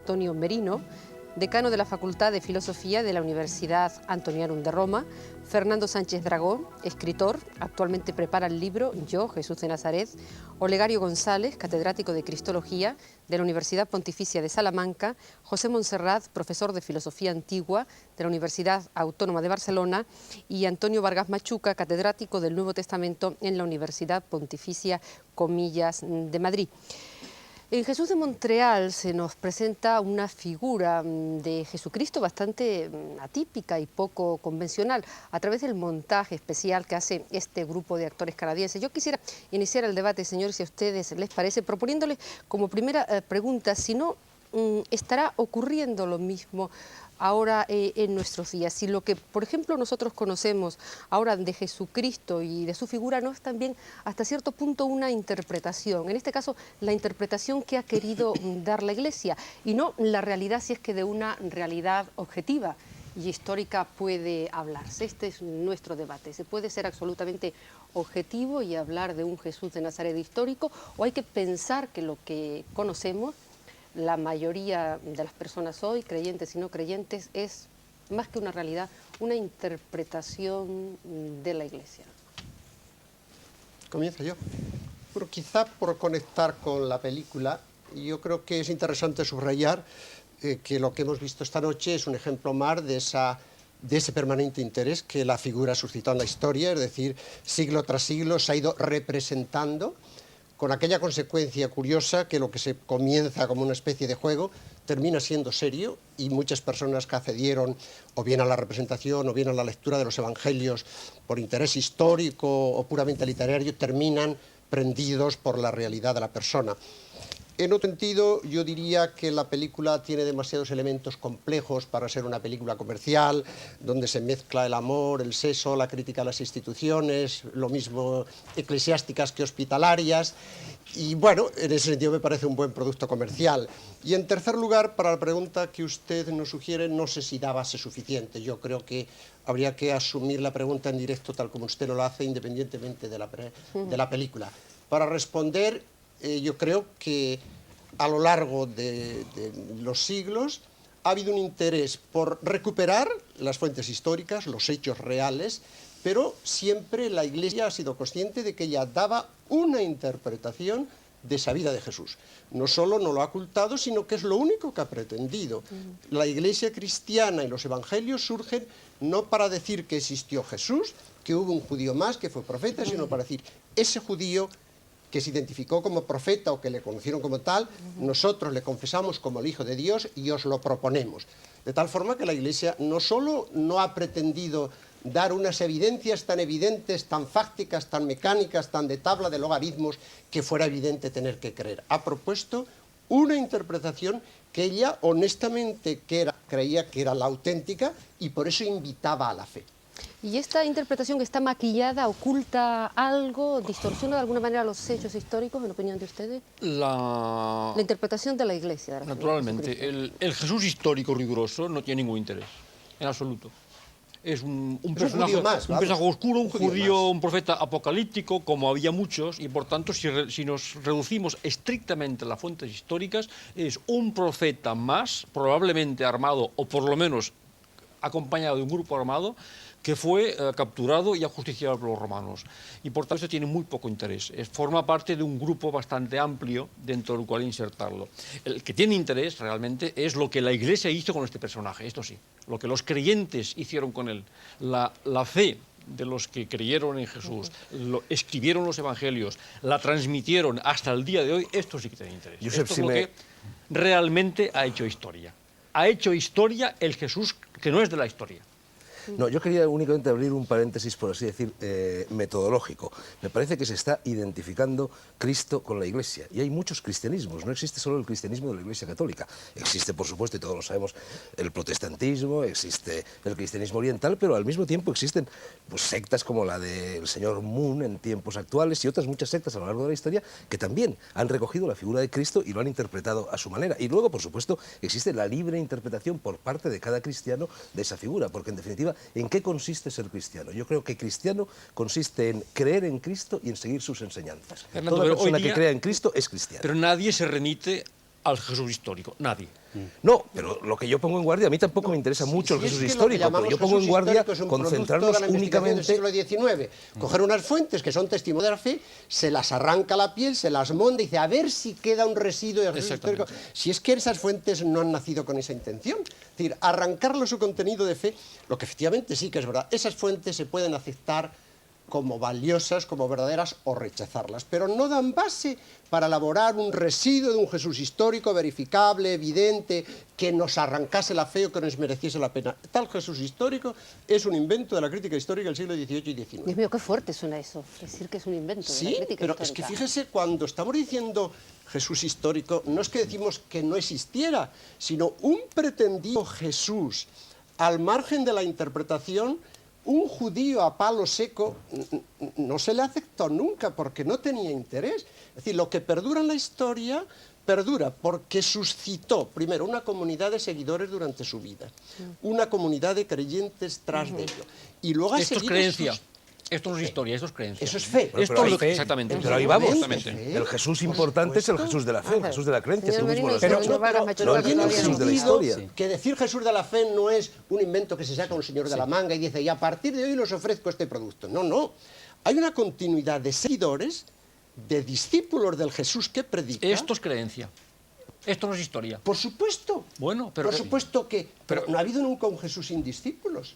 Antonio Merino, decano de la Facultad de Filosofía de la Universidad Antonianum de Roma, Fernando Sánchez Dragó, escritor, actualmente prepara el libro Yo, Jesús de Nazaret, Olegario González, catedrático de Cristología de la Universidad Pontificia de Salamanca, José Montserrat, profesor de Filosofía Antigua de la Universidad Autónoma de Barcelona, y Antonio Vargas Machuca, catedrático del Nuevo Testamento en la Universidad Pontificia Comillas de Madrid. En Jesús de Montreal se nos presenta una figura de Jesucristo bastante atípica y poco convencional a través del montaje especial que hace este grupo de actores canadienses. Yo quisiera iniciar el debate, señores, si a ustedes les parece, proponiéndoles como primera pregunta si no estará ocurriendo lo mismo ahora en nuestros días. Si lo que, por ejemplo, nosotros conocemos ahora de Jesucristo y de su figura no es también hasta cierto punto una interpretación, en este caso la interpretación que ha querido dar la Iglesia y no la realidad, si es que de una realidad objetiva y histórica puede hablarse. Este es nuestro debate. ¿Se puede ser absolutamente objetivo y hablar de un Jesús de Nazaret histórico, o hay que pensar que lo que conocemos, la mayoría de las personas hoy, creyentes y no creyentes, es más que una realidad, una interpretación de la Iglesia? Comienzo yo. Pero quizá por conectar con la película, yo creo que es interesante subrayar que lo que hemos visto esta noche es un ejemplo más de ese permanente interés que la figura suscitó en la historia, es decir, siglo tras siglo se ha ido representando, con aquella consecuencia curiosa que lo que se comienza como una especie de juego termina siendo serio, y muchas personas que accedieron o bien a la representación o bien a la lectura de los evangelios por interés histórico o puramente literario terminan prendidos por la realidad de la persona. En otro sentido, yo diría que la película tiene demasiados elementos complejos para ser una película comercial, donde se mezcla el amor, el sexo, la crítica a las instituciones, lo mismo eclesiásticas que hospitalarias, y bueno, en ese sentido me parece un buen producto comercial. Y en tercer lugar, para la pregunta que usted nos sugiere, no sé si da base suficiente. Yo creo que habría que asumir la pregunta en directo tal como usted lo hace, independientemente de la película. Para responder, yo creo que a lo largo de los siglos ha habido un interés por recuperar las fuentes históricas, los hechos reales, pero siempre la Iglesia ha sido consciente de que ella daba una interpretación de esa vida de Jesús. No solo no lo ha ocultado, sino que es lo único que ha pretendido. La Iglesia cristiana y los evangelios surgen no para decir que existió Jesús, que hubo un judío más, que fue profeta, sino para decir, ese judío que se identificó como profeta o que le conocieron como tal, nosotros le confesamos como el Hijo de Dios y os lo proponemos. De tal forma que la Iglesia no solo no ha pretendido dar unas evidencias tan evidentes, tan fácticas, tan mecánicas, tan de tabla de logaritmos, que fuera evidente tener que creer. Ha propuesto una interpretación que ella honestamente creía que era la auténtica, y por eso invitaba a la fe. ¿Y esta interpretación que está maquillada oculta algo, distorsiona de alguna manera los hechos históricos, en opinión de ustedes? La interpretación de la Iglesia. Naturalmente, el Jesús histórico riguroso no tiene ningún interés, en absoluto. Es un personaje oscuro, un judío, un profeta apocalíptico, como había muchos, y por tanto, si nos reducimos estrictamente a las fuentes históricas, es un profeta más, probablemente armado, o por lo menos acompañado de un grupo armado, que fue capturado y ajusticiado por los romanos. Y por tanto tiene muy poco interés. Forma parte de un grupo bastante amplio dentro del cual insertarlo. El que tiene interés realmente es lo que la Iglesia hizo con este personaje, esto sí, lo que los creyentes hicieron con él, la fe de los que creyeron en Jesús, escribieron los evangelios, la transmitieron hasta el día de hoy, esto sí que tiene interés. Esto es lo que realmente ha hecho historia. Ha hecho historia el Jesús que no es de la historia. No, yo quería únicamente abrir un paréntesis, por así decir, metodológico. Me parece que se está identificando Cristo con la Iglesia. Y hay muchos cristianismos, no existe solo el cristianismo de la Iglesia Católica. Existe, por supuesto, y todos lo sabemos, el protestantismo, existe el cristianismo oriental, pero al mismo tiempo existen pues, sectas como la del señor Moon en tiempos actuales y otras muchas sectas a lo largo de la historia que también han recogido la figura de Cristo y lo han interpretado a su manera. Y luego, por supuesto, existe la libre interpretación por parte de cada cristiano de esa figura, porque en definitiva, ¿en qué consiste ser cristiano? Yo creo que cristiano consiste en creer en Cristo y en seguir sus enseñanzas. Fernando, toda persona que crea en Cristo es cristiana. Pero nadie se remite al Jesús histórico, nadie. No, pero lo que yo pongo en guardia, a mí tampoco me interesa mucho el Jesús histórico, pero yo pongo en guardia concentrarnos únicamente... del siglo XIX, coger unas fuentes que son testimonio de la fe, se las arranca la piel, se las monda y dice, a ver si queda un residuo de Jesús histórico. Si es que esas fuentes no han nacido con esa intención. Es decir, arrancarlo su contenido de fe, lo que efectivamente sí que es verdad, esas fuentes se pueden aceptar como valiosas, como verdaderas, o rechazarlas, pero no dan base para elaborar un residuo de un Jesús histórico verificable, evidente, que nos arrancase la fe o que nos mereciese la pena. Tal Jesús histórico es un invento de la crítica histórica del siglo XVIII y XIX. Dios mío, qué fuerte suena eso, decir que es un invento de la crítica pero histórica. es que fíjese, cuando estamos diciendo Jesús histórico, no es que decimos que no existiera, sino un pretendido Jesús al margen de la interpretación. Un judío a palo seco no se le aceptó nunca porque no tenía interés. Es decir, lo que perdura en la historia perdura porque suscitó, primero, una comunidad de seguidores durante su vida, una comunidad de creyentes tras de ello. Y luego esto es creencia. Esto no es historia, esto es creencia. Eso es fe. Esto es fe. Exactamente. Pero ahí vamos. Exactamente. El Jesús importante es el Jesús de la fe, el Jesús de la creencia. Señor Tú mismo Merino, lo has dicho. Pero tiene un Jesús de la sentido historia. que decir Jesús de la fe no es un invento que se saca un señor de la manga y dice, y a partir de hoy les ofrezco este producto. No, no. Hay una continuidad de seguidores, de discípulos del Jesús que predica. Esto es creencia. Esto no es historia. Por supuesto. Bueno, pero... Por supuesto que... Pero no ha habido nunca un Jesús sin discípulos.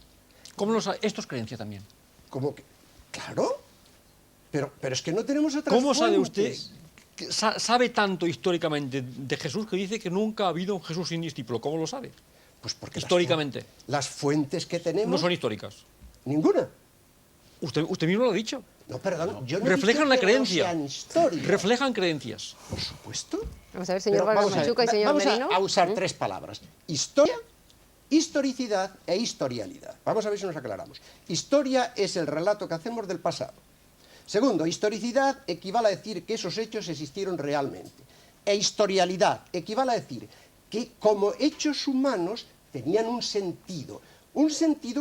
¿Cómo lo sabe? Esto es creencia también. ¿Cómo que? Claro. Pero es que no tenemos otras ¿Cómo sabe usted, fuentes? sabe tanto históricamente de Jesús que dice que nunca ha habido un Jesús sin discípulo? ¿Cómo lo sabe? Pues porque históricamente. las fuentes que tenemos... No son históricas. Ninguna. Usted mismo lo ha dicho. No, perdón, yo no Reflejan he la dicho que creencia. no sean históricas. Reflejan creencias. Por supuesto. Vamos a ver, señor Pero Vargas vamos a ver, Machuca y señor vamos Merino. a usar tres palabras. Historia, historicidad e historialidad. Vamos a ver si nos aclaramos. Historia es el relato que hacemos del pasado. Segundo, historicidad equivale a decir que esos hechos existieron realmente. E historialidad equivale a decir que como hechos humanos tenían un sentido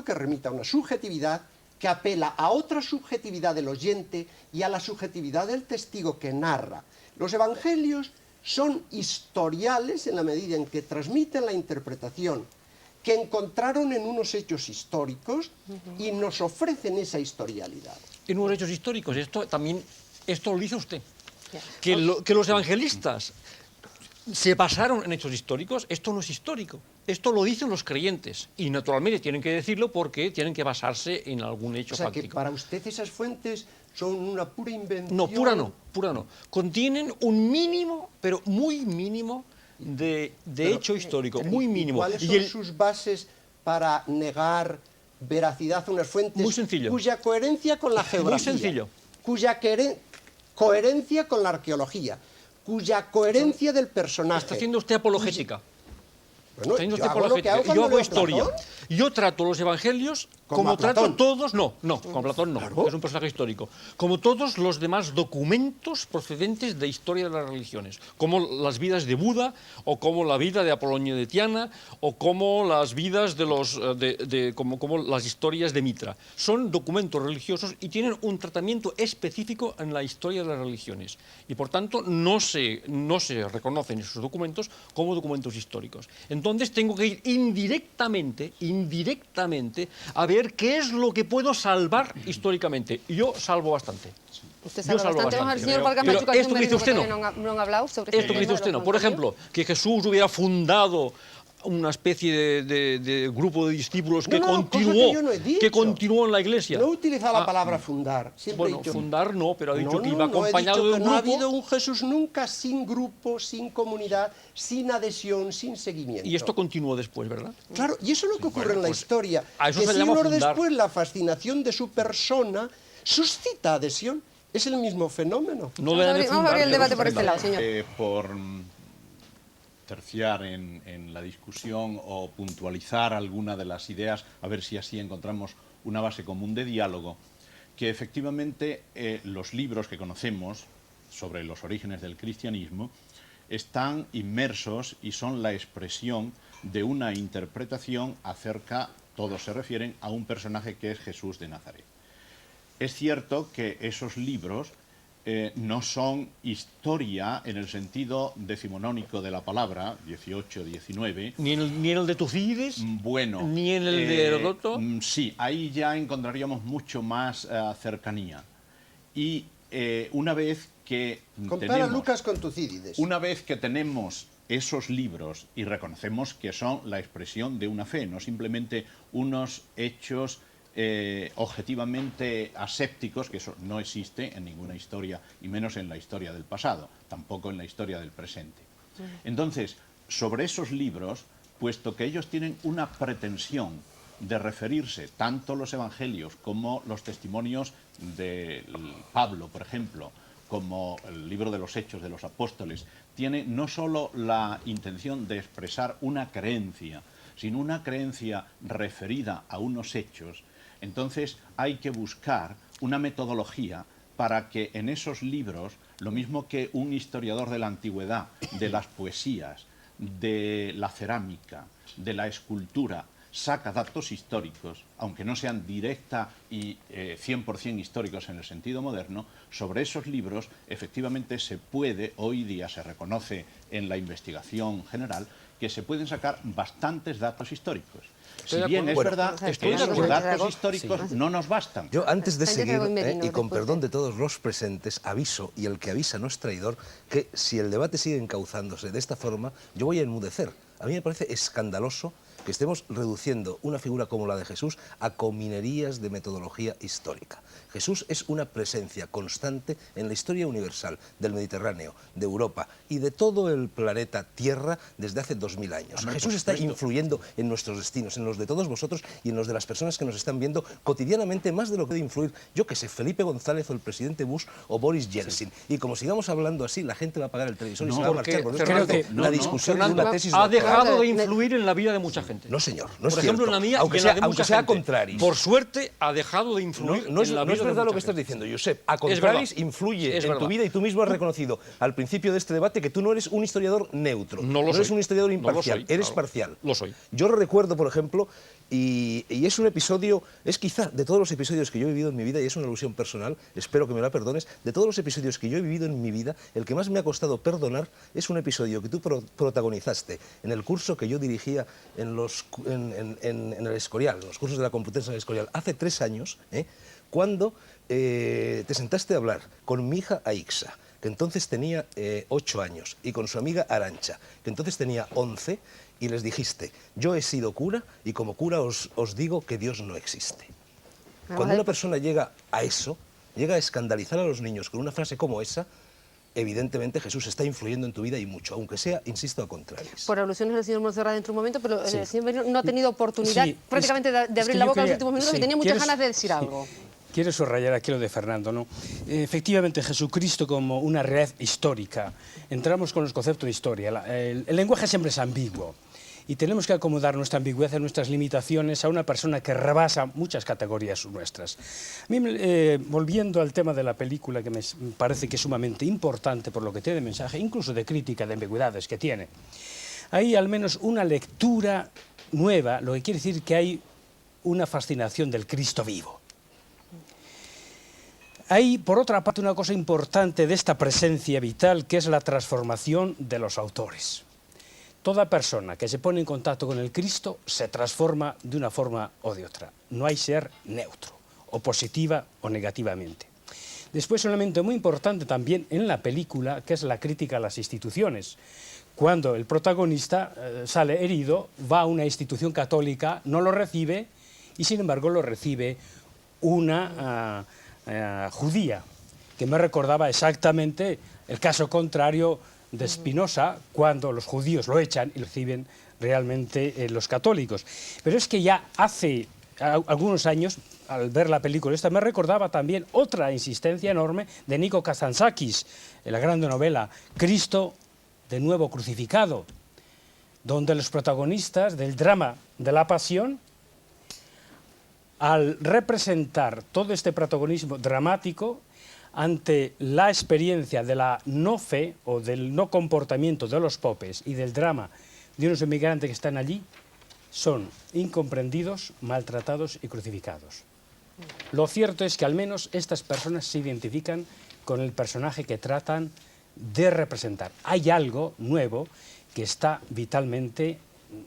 que remita a una subjetividad, que apela a otra subjetividad del oyente y a la subjetividad del testigo que narra. Los evangelios son historiales en la medida en que transmiten la interpretación que encontraron en unos hechos históricos y nos ofrecen esa historialidad. En unos hechos históricos, esto lo dice usted. Ya. Que los evangelistas se basaron en hechos históricos, esto no es histórico. Esto lo dicen los creyentes. Y naturalmente tienen que decirlo porque tienen que basarse en algún hecho O sea, fáctico. que para usted esas fuentes son una pura invención. No, pura no, pura no. Contienen un mínimo, pero muy mínimo, de hecho histórico, muy mínimo. ¿Cuáles son sus bases para negar veracidad a unas fuentes? Muy sencillo. Cuya coherencia con la geografía. Muy sencillo. Cuya coherencia con la arqueología. Cuya coherencia del personaje. Está haciendo usted apologética. Bueno, Está haciendo yo usted hago lo que apologética. hago Yo cuando hago leo historia. Platón. Yo trato los evangelios Como como a trato Platón. todos, no, con Platón no, Claro. es un personaje histórico, como todos los demás documentos procedentes de historia de las religiones, como las vidas de Buda, o como la vida de Apolonio de Tiana, o como las vidas de los, como las historias de Mitra. Son documentos religiosos y tienen un tratamiento específico en la historia de las religiones, y por tanto no se reconocen esos documentos como documentos históricos. Entonces tengo que ir indirectamente a ver qué es lo que puedo salvar históricamente. Y yo salvo bastante. Usted Yo sabe salvo bastante. Vamos al bastante. señor Vargas Pero Machuca, esto que dice usted no. no han hablado sobre Esto que dice usted no. Por ejemplo, que Jesús hubiera fundado una especie de grupo de discípulos que, No, continuó, cosa que yo no he dicho. que continuó en la iglesia. No he utilizado la palabra fundar. Siempre Bueno, he dicho, fundar no, pero ha dicho no, que iba no, no, he acompañado dicho de que un no ha grupo. habido un Jesús nunca sin grupo, sin comunidad, sin adhesión, sin seguimiento. Y esto continuó después, ¿verdad? Claro, y eso es lo que ocurre en la pues, historia. a eso que se llama siglos fundar. después la fascinación de su persona suscita adhesión. Es el mismo fenómeno. No le dan de Vamos a abrir el fundar, debate por este lado, señor. Por terciar en la discusión o puntualizar alguna de las ideas, a ver si así encontramos una base común de diálogo, que efectivamente los libros que conocemos sobre los orígenes del cristianismo están inmersos y son la expresión de una interpretación acerca, todos se refieren a un personaje que es Jesús de Nazaret. Es cierto que esos libros no son historia en el sentido decimonónico de la palabra, 18, 19. ¿Ni en el de Tucídides? Bueno. ¿Ni en el de Heródoto? Sí, ahí ya encontraríamos mucho más cercanía. Y una vez que compara Lucas con Tucídides. Una vez que tenemos esos libros y reconocemos que son la expresión de una fe, no simplemente unos hechos objetivamente asépticos, que eso no existe en ninguna historia, y menos en la historia del pasado, tampoco en la historia del presente. Entonces, sobre esos libros, puesto que ellos tienen una pretensión de referirse, tanto los evangelios como los testimonios de Pablo, por ejemplo, como el libro de los Hechos de los Apóstoles, tiene no solo la intención de expresar una creencia, sino una creencia referida a unos hechos. Entonces hay que buscar una metodología para que en esos libros, lo mismo que un historiador de la antigüedad, de las poesías, de la cerámica, de la escultura, saca datos históricos, aunque no sean directa y 100% históricos en el sentido moderno, sobre esos libros efectivamente se puede, hoy día se reconoce en la investigación general, que se pueden sacar bastantes datos históricos. Si bien es verdad que esos datos históricos no nos bastan. Yo antes de seguir, y con perdón de todos los presentes, aviso, y el que avisa no es traidor, que si el debate sigue encauzándose de esta forma, yo voy a enmudecer. A mí me parece escandaloso que estemos reduciendo una figura como la de Jesús a cominerías de metodología histórica. Jesús es una presencia constante en la historia universal del Mediterráneo, de Europa y de todo el planeta Tierra desde hace 2000 años. Jesús está influyendo en nuestros destinos, en los de todos vosotros y en los de las personas que nos están viendo cotidianamente, más de lo que puede influir, yo que sé, Felipe González o el presidente Bush o Boris Yeltsin. Y como sigamos hablando así, la gente va a apagar el televisor y se va a marchar. Porque creo que la discusión de una tesis ha dejado de influir en la vida de mucha gente. No, señor, no es Por ejemplo, en la mía aunque y en la de aunque mucha sea gente. contraris. Por suerte, ha dejado de influir No es en la vida verdad de lo que mucha estás gente. diciendo, Josep. A contraris influye en tu vida y tú mismo has reconocido al principio de este debate que tú no eres un historiador neutro. No lo soy. Eres un historiador No imparcial, lo soy, eres claro. parcial. Lo soy. Yo recuerdo, por ejemplo, y es un episodio, es quizá de todos los episodios que yo he vivido en mi vida, y es una alusión personal, espero que me la perdones, de todos los episodios que yo he vivido en mi vida, el que más me ha costado perdonar es un episodio que tú protagonizaste en el curso que yo dirigía en el Escorial, en los cursos de la Complutense en el Escorial, hace 3 años, cuando te sentaste a hablar con mi hija Aixa, que entonces tenía 8 años, y con su amiga Arantxa, que entonces tenía 11, y les dijiste, yo he sido cura y como cura os digo que Dios no existe. Cuando una persona llega a eso, llega a escandalizar a los niños con una frase como esa, evidentemente Jesús está influyendo en tu vida y mucho, aunque sea, insisto, a contrarios. Por alusiones del señor Monserrat dentro de un momento, pero el señor Merino no ha tenido oportunidad prácticamente de abrir la boca en los últimos minutos y tenía muchas ganas de decir algo. Quiero subrayar aquí lo de Fernando, ¿no? Efectivamente, Jesucristo como una red histórica. Entramos con los conceptos de historia. El lenguaje siempre es ambiguo y tenemos que acomodar nuestra ambigüedad, nuestras limitaciones a una persona que rebasa muchas categorías nuestras. A mí, volviendo al tema de la película, que me parece que es sumamente importante por lo que tiene de mensaje, incluso de crítica de ambigüedades que tiene, hay al menos una lectura nueva, lo que quiere decir que hay una fascinación del Cristo vivo. Hay, por otra parte, una cosa importante de esta presencia vital, que es la transformación de los autores. Toda persona que se pone en contacto con el Cristo se transforma de una forma o de otra. No hay ser neutro, o positiva o negativamente. Después, un elemento muy importante también en la película, que es la crítica a las instituciones. Cuando el protagonista sale herido, va a una institución católica, no lo recibe, y sin embargo lo recibe una judía, que me recordaba exactamente el caso contrario de Spinoza, cuando los judíos lo echan y lo reciben realmente los católicos. Pero es que ya hace algunos años, al ver la película esta, me recordaba también otra insistencia enorme de Nikos Kazantzakis, en la gran novela Cristo de nuevo crucificado, donde los protagonistas del drama de la pasión, al representar todo este protagonismo dramático ante la experiencia de la no fe o del no comportamiento de los popes y del drama de unos inmigrantes que están allí, son incomprendidos, maltratados y crucificados. Lo cierto es que al menos estas personas se identifican con el personaje que tratan de representar. Hay algo nuevo que está vitalmente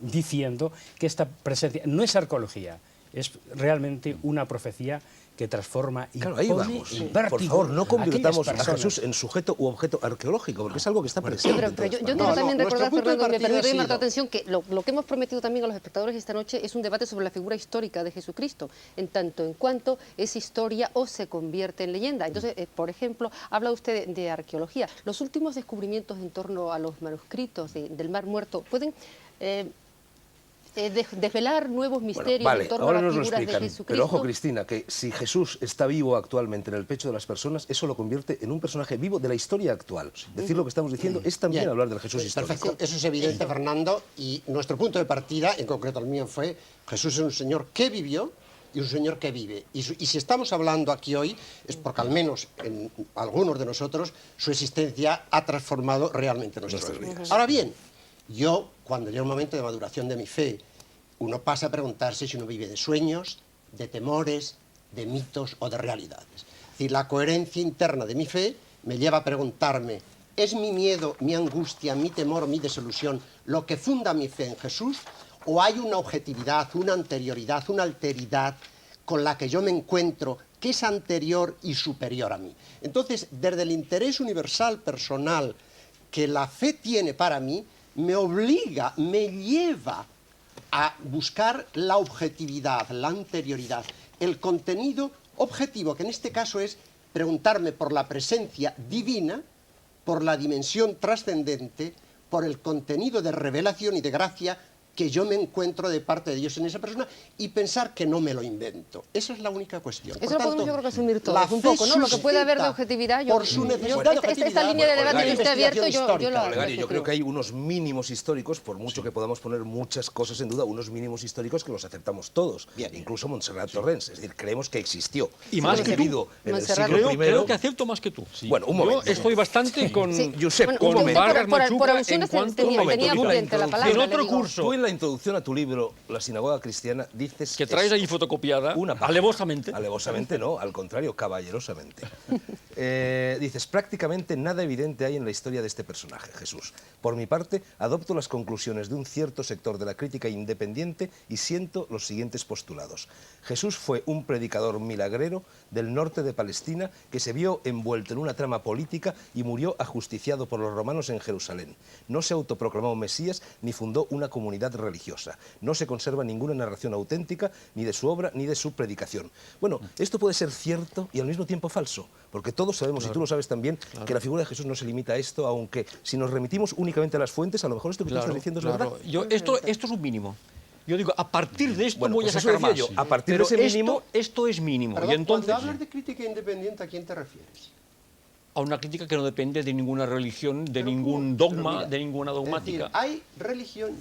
diciendo que esta presencia no es arqueología, es realmente una profecía que transforma y claro, ahí pone vamos. en Por vértigo favor, no convirtamos a personas. Jesús en sujeto u objeto arqueológico, porque es algo que está presente. Pero yo en todas quiero partes. también recordar, Fernando, me permite llamar tu sido... atención, que lo que hemos prometido también a los espectadores esta noche es un debate sobre la figura histórica de Jesucristo, en tanto en cuanto es historia o se convierte en leyenda. Entonces, por ejemplo, habla usted de arqueología. Los últimos descubrimientos en torno a los manuscritos del Mar Muerto pueden... desvelar nuevos misterios Bueno, vale, en torno ahora a las nos lo figuras de explican, Jesucristo. pero ojo, Cristina, que si Jesús está vivo actualmente en el pecho de las personas, eso lo convierte en un personaje vivo de la historia actual. Decir lo que estamos diciendo es también Bien. hablar del Jesús histórico. Perfecto, eso es evidente, Fernando, y nuestro punto de partida, en concreto el mío, fue Jesús es un señor que vivió y un señor que vive. Y si estamos hablando aquí hoy es porque al menos en algunos de nosotros su existencia ha transformado realmente nuestras vidas. Ahora bien, yo, cuando llega un momento de maduración de mi fe, uno pasa a preguntarse si uno vive de sueños, de temores, de mitos o de realidades. Es decir, la coherencia interna de mi fe me lleva a preguntarme, ¿es mi miedo, mi angustia, mi temor, mi desilusión lo que funda mi fe en Jesús? ¿O hay una objetividad, una anterioridad, una alteridad con la que yo me encuentro que es anterior y superior a mí? Entonces, desde el interés universal personal que la fe tiene para mí, me obliga, me lleva a buscar la objetividad, la anterioridad, el contenido objetivo, que en este caso es preguntarme por la presencia divina, por la dimensión trascendente, por el contenido de revelación y de gracia que yo me encuentro de parte de Dios en esa persona y pensar que no me lo invento. Esa es la única cuestión. Eso lo podemos, yo creo que asumir todos, la un fe poco, ¿no? Lo que puede haber de objetividad... por su necesidad de objetividad, esta línea de debate por que la usted ha abierto, investigación yo lo histórica. Yo creo que hay unos mínimos históricos, por mucho que podamos poner muchas cosas en duda, unos mínimos históricos que los aceptamos todos, Bien. incluso Montserrat Torrens, es decir, creemos que existió. Y más que vivido en el Montserrat. siglo I. Creo que acepto más que tú. Bueno, un momento. Yo estoy bastante con... Sí. Josep, Bueno, un usted momento. Vargas por Machuca alusiones en cuanto- tenía un momento, prudente la palabra. En le otro digo. curso Tú en la introducción a tu libro, La sinagoga cristiana, dices... que traes esto. ahí fotocopiada, Una página. alevosamente. Alevosamente no, al contrario, caballerosamente. Dices, prácticamente nada evidente hay en la historia de este personaje, Jesús. Por mi parte, adopto las conclusiones de un cierto sector de la crítica independiente y siento los siguientes postulados. Jesús fue un predicador milagrero del norte de Palestina que se vio envuelto en una trama política y murió ajusticiado por los romanos en Jerusalén. No se autoproclamó Mesías ni fundó una comunidad religiosa. No se conserva ninguna narración auténtica ni de su obra ni de su predicación. Bueno, esto puede ser cierto y al mismo tiempo falso, porque todos sabemos, y tú lo sabes también, que la figura de Jesús no se limita a esto, aunque si nos remitimos únicamente a las fuentes, a lo mejor esto que tú estás diciendo es verdad. Esto es un mínimo. Yo digo, a partir de esto Bueno, voy pues a eso sacar decía más. yo, a partir Pero de ese mínimo... esto es mínimo. Perdón, Y entonces, cuando hablas de crítica independiente, ¿a quién te refieres? a una crítica que no depende de ninguna religión, de Pero ningún pero dogma, mira, de ninguna es dogmática. decir, hay religión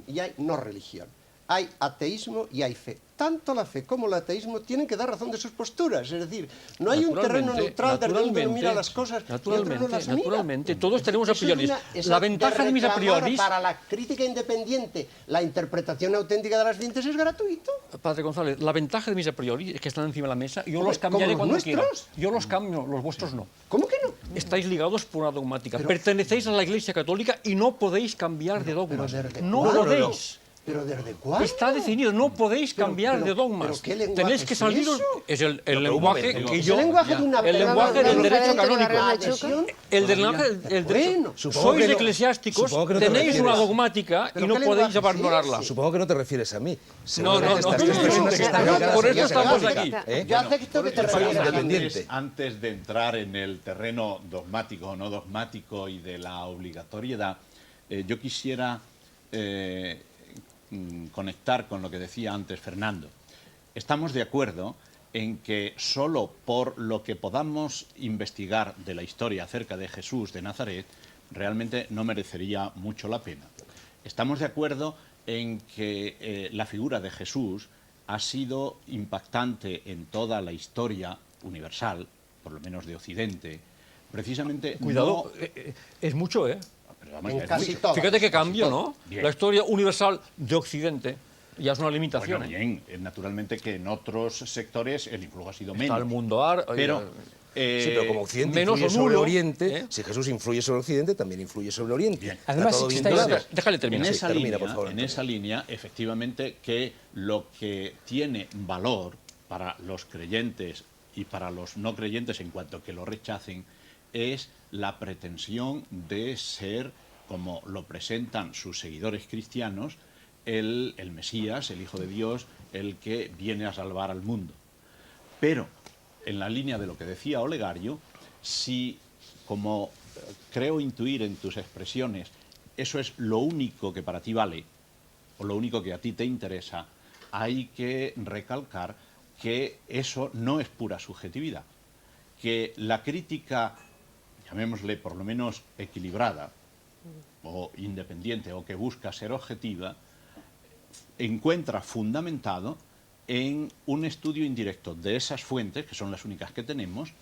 y hay no religión. Hay ateísmo y hay fe. Tanto la fe como el ateísmo tienen que dar razón de sus posturas. Es decir, no hay un terreno neutral desde donde uno mira las cosas y otro no las mira. Naturalmente, todos tenemos a Eso es prioris. esa La ventaja de mis a reclamar prioris, para la crítica independiente, la interpretación auténtica de las fuentes es gratuito. Padre González, la ventaja de mis a prioris es que están encima de la mesa y yo Hombre, los cambiaré ¿como cuando los quiera. nuestros? Yo los cambio, los vuestros no. ¿Cómo que no? Estáis ligados por una dogmática. Pertenecéis a la Iglesia Católica y no podéis cambiar de dogmas. No podéis. ¿Pero desde cuándo? Está definido, no podéis cambiar de dogmas. ¿pero qué lenguaje Tenéis que es saliros. eso? Es el un lenguaje momento, que Es yo. el lenguaje de una el lenguaje del Vamos a derecho ver, canónico. Machuca. El del derecho. Supongo Sois que no- eclesiásticos, supongo que no te tenéis refieres. una dogmática ¿Pero y no qué podéis lenguaje es abandonarla. ese? Supongo que no te refieres a mí. No, Seguramente no, estas tres no, personas que están no, ligadas por a eso la estamos Iglesia aquí. ¿eh? Yo acepto que te Soy refieras a mí. independiente. Antes de entrar en el terreno dogmático o no dogmático y de la obligatoriedad, yo quisiera conectar con lo que decía antes Fernando. Estamos de acuerdo en que solo por lo que podamos investigar de la historia acerca de Jesús de Nazaret, realmente no merecería mucho la pena. Estamos de acuerdo en que la figura de Jesús ha sido impactante en toda la historia universal, por lo menos de Occidente, precisamente... Cuidado, es mucho, ¿eh? Pero vamos, En es casi mucho. todo. Fíjate que cambio, ¿no? Bien. La historia universal de Occidente ya es una limitación. Bueno, bien, naturalmente que en otros sectores el influjo ha sido Está menos. el mundo árabe. Pero Sí, pero como Occidente menos influye o sobre nulo, Oriente, si Jesús influye sobre Occidente, también influye sobre Oriente. Bien. Además, Está todo bien estáis- claro. Déjale terminar. En Sí, esa, termina, línea, por favor, en Antonio. esa línea, efectivamente, que lo que tiene valor para los creyentes y para los no creyentes, en cuanto que lo rechacen, es la pretensión de ser, como lo presentan sus seguidores cristianos, el Mesías, el Hijo de Dios, el que viene a salvar al mundo. Pero, en la línea de lo que decía Olegario, si, como creo intuir en tus expresiones, eso es lo único que para ti vale, o lo único que a ti te interesa, hay que recalcar que eso no es pura subjetividad, que la crítica, llamémosle por lo menos equilibrada, o independiente, o que busca ser objetiva, encuentra fundamentado en un estudio indirecto de esas fuentes, que son las únicas que tenemos,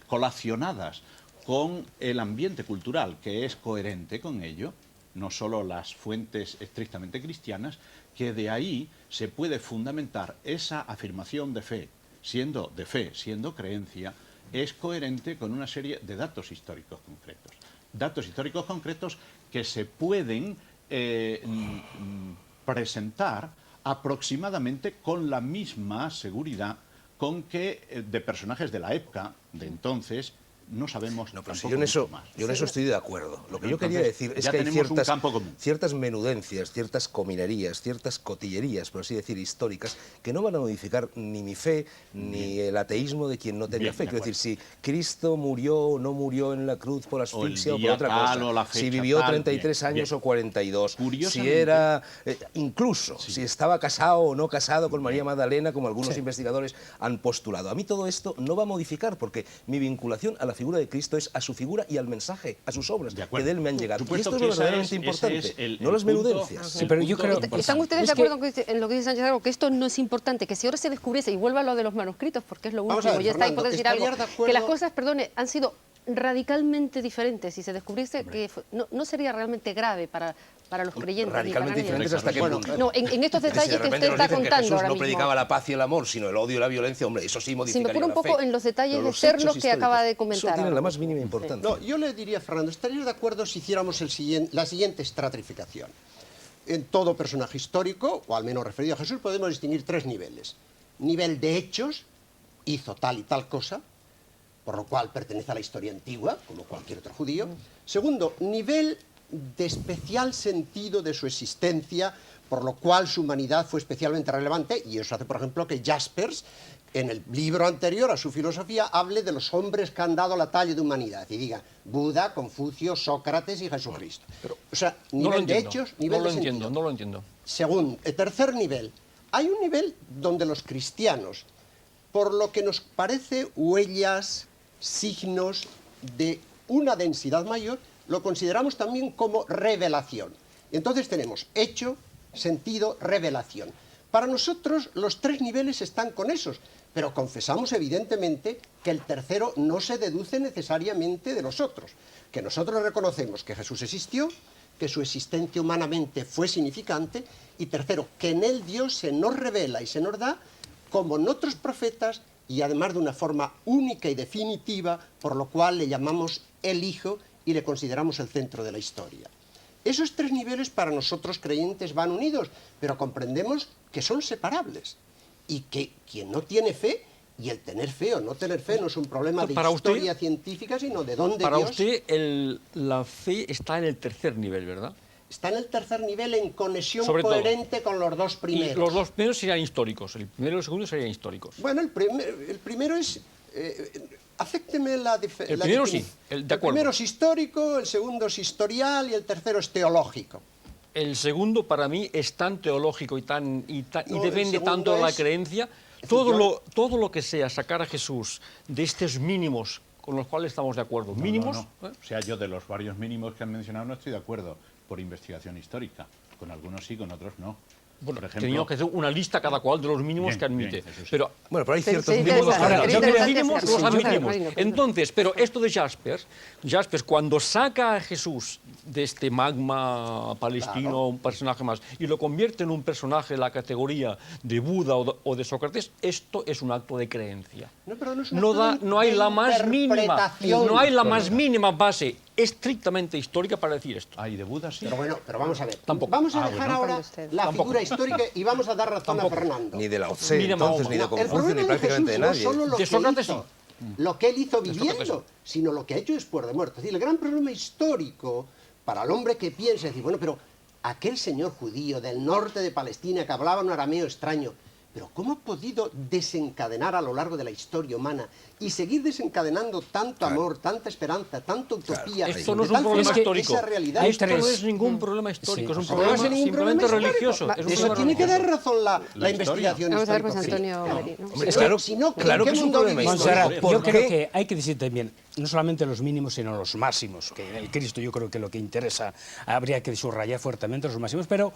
colacionadas con el ambiente cultural, que es coherente con ello, no solo las fuentes estrictamente cristianas, que de ahí se puede fundamentar esa afirmación de fe, siendo creencia, es coherente con una serie de datos históricos concretos. Datos históricos concretos que se pueden presentar aproximadamente con la misma seguridad con que de personajes de la época, de entonces, no sabemos No, pero si tampoco yo en eso, mucho más. yo en eso estoy de acuerdo. Lo que yo Entonces, quería decir es ya que hay tenemos un campo común. ciertas menudencias, ciertas cominerías, ciertas cotillerías, por así decir, históricas, que no van a modificar ni mi fe, ni el ateísmo de quien no tenía Bien, fe. de Quiero decir, si Cristo murió o no murió en la cruz por asfixia o por día otra tal, cosa, o la si fecha vivió tal, 33 bien, años bien. o 42, si Curiosamente, era, incluso, si estaba casado o no casado con María Magdalena, como algunos investigadores han postulado. A mí todo esto no va a modificar, porque mi vinculación a la figura de Cristo es a su figura y al mensaje, a sus obras, De que acuerdo. de él me han llegado. Y Supuesto esto es que lo ese verdaderamente es- ese importante, es el no las punto- menudencias. Sí, pero yo punto creo- importante. ¿Están ustedes Es de que- acuerdo en lo que dice Sánchez Dragó? Que esto no es importante, que si ahora se descubriese, y vuelva a lo de los manuscritos, porque es lo Vamos a último, ver, ya está ahí Fernando, por decir algo, ¿estarías de acuerdo? que las cosas, perdone, han sido radicalmente diferentes. Si se descubriese que no sería realmente grave para los creyentes. Radicalmente ni para nadie. diferentes hasta qué Bueno, punto. No, en estos Si de detalles que repente usted nos está dicen que contando Jesús ahora no mismo. predicaba la paz y el amor, sino el odio y la violencia, hombre, eso sí Si modificaría me apura un la poco fe. en los detalles Pero los externos hechos que acaba de históricos, comentar eso tiene ahora la más mismo. mínima importancia. No, yo le diría, Fernando, ¿estarías de acuerdo si hiciéramos la siguiente estratificación? En todo personaje histórico, o al menos referido a Jesús, podemos distinguir tres niveles. Nivel de hechos, hizo tal y tal cosa, por lo cual pertenece a la historia antigua, como cualquier otro judío. Segundo, nivel de especial sentido de su existencia, por lo cual su humanidad fue especialmente relevante, y eso hace, por ejemplo, que Jaspers, en el libro anterior a su filosofía, hable de los hombres que han dado la talla de humanidad, y diga Buda, Confucio, Sócrates y Jesucristo. O sea, No lo nivel de entiendo, hechos, nivel no lo de entiendo, sentido. no lo entiendo. Segundo, el tercer nivel. Hay un nivel donde los cristianos, por lo que nos parece huellas, signos de una densidad mayor, lo consideramos también como revelación. Entonces tenemos hecho, sentido, revelación. Para nosotros los tres niveles están con esos, pero confesamos evidentemente que el tercero no se deduce necesariamente de los otros, que nosotros reconocemos que Jesús existió, que su existencia humanamente fue significante, y tercero, que en él Dios se nos revela y se nos da como en otros profetas, y además de una forma única y definitiva, por lo cual le llamamos el Hijo y le consideramos el centro de la historia. Esos tres niveles para nosotros creyentes van unidos, pero comprendemos que son separables y que quien no tiene fe, y el tener fe o no tener fe no es un problema de Para usted- historia científica, sino de dónde Para Dios usted la fe está en el tercer nivel, ¿verdad? está en el tercer nivel en conexión Sobre todo. coherente con los dos Y primeros. los dos primeros serían históricos, el primero y el segundo serían históricos. Bueno, el primero es... acépteme la El primero sí, de El acuerdo. primero es histórico, el segundo es historial y el tercero es teológico. El segundo para mí es tan teológico y No, depende el tanto de la segundo es- creencia. decir, Todo lo que sea sacar a Jesús de estos mínimos con los cuales estamos de acuerdo, mínimos, No. O sea, yo de los varios mínimos que han mencionado no estoy de acuerdo por investigación histórica. Con algunos sí, con otros no. Bueno, por ejemplo, teníamos que hacer una lista cada cual de los mínimos Bien, que admite. bien, eso sí. Pero Bueno, pero hay ciertos Sí, mínimos. interesante. yo creo que interesante mínimos hacerlo. los admitimos. Marino, Entonces, pero esto de Jaspers cuando saca a Jesús de este magma palestino, un personaje más, y lo convierte en un personaje de la categoría de Buda o de Sócrates, esto es un acto de creencia. No, pero no es un acto No hay de la más mínima, interpretación no hay la más histórica. mínima base estrictamente histórica para decir esto. Ay, de Buda sí. Pero bueno, pero vamos a ver. Tampoco. Vamos a Ah, dejar bueno. ahora Cuando usted. la Tampoco. figura histórica y vamos a dar razón Tampoco. a Fernando. Ni de Lao Tse, Ni de entonces, Mahoma. ni de El Confucio, problema ni de prácticamente de Jesús no nadie. solo lo De que Sócrates hizo, sí. lo que él hizo De viviendo, Sócrates sino lo que ha hecho después de muerto. Es decir, el gran problema histórico para el hombre que piensa, es decir, bueno, pero aquel señor judío del norte de Palestina que hablaba un arameo extraño, pero ¿cómo ha podido desencadenar a lo largo de la historia humana y seguir desencadenando tanto amor, tanta esperanza, tanta utopía? Esto no es de un tal problema forma que histórico. esa realidad Esto no tres. es ningún problema histórico, Sí. es un no va a problema ser ningún simplemente problema religioso. histórico. Es un Eso problema tiene que dar religioso. razón la historia. investigación Vamos a ver, José histórica. Antonio Sí. Merino. Hombre, Es que claro, si no, ¿en claro qué que es un mundo problema vivimos? histórico. Montserrat, ¿Por yo creo qué? que hay que decir también, no solamente los mínimos, sino los máximos, que en el Cristo yo creo que lo que interesa, habría que subrayar fuertemente los máximos, pero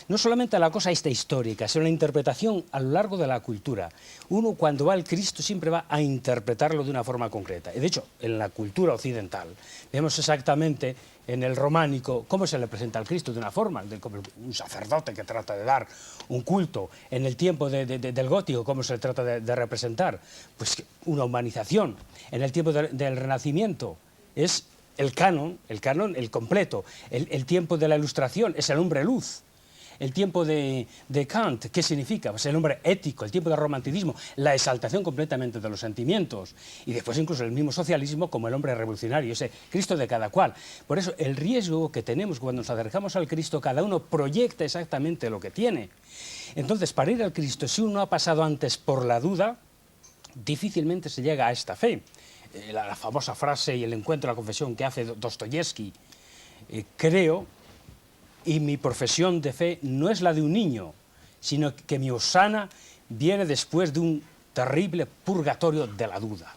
no solamente la cosa esta histórica, sino la interpretación a lo largo de la cultura. Uno cuando va al Cristo siempre va a interpretarlo de una forma concreta. De hecho, en la cultura occidental vemos exactamente en el románico cómo se le presenta al Cristo de una forma, como un sacerdote que trata de dar un culto. En el tiempo del gótico, cómo se le trata de representar, pues una humanización. En el tiempo del Renacimiento es el canon, el completo. El tiempo de la Ilustración es el hombre luz. El tiempo de Kant, ¿qué significa? Pues el hombre ético, el tiempo del romanticismo, la exaltación completamente de los sentimientos. Y después incluso el mismo socialismo como el hombre revolucionario, ese Cristo de cada cual. Por eso el riesgo que tenemos cuando nos acercamos al Cristo, cada uno proyecta exactamente lo que tiene. Entonces, para ir al Cristo, si uno ha pasado antes por la duda, difícilmente se llega a esta fe. La famosa frase y el encuentro, la confesión que hace Dostoyevsky, creo, y mi profesión de fe no es la de un niño, sino que mi osana viene después de un terrible purgatorio de la duda.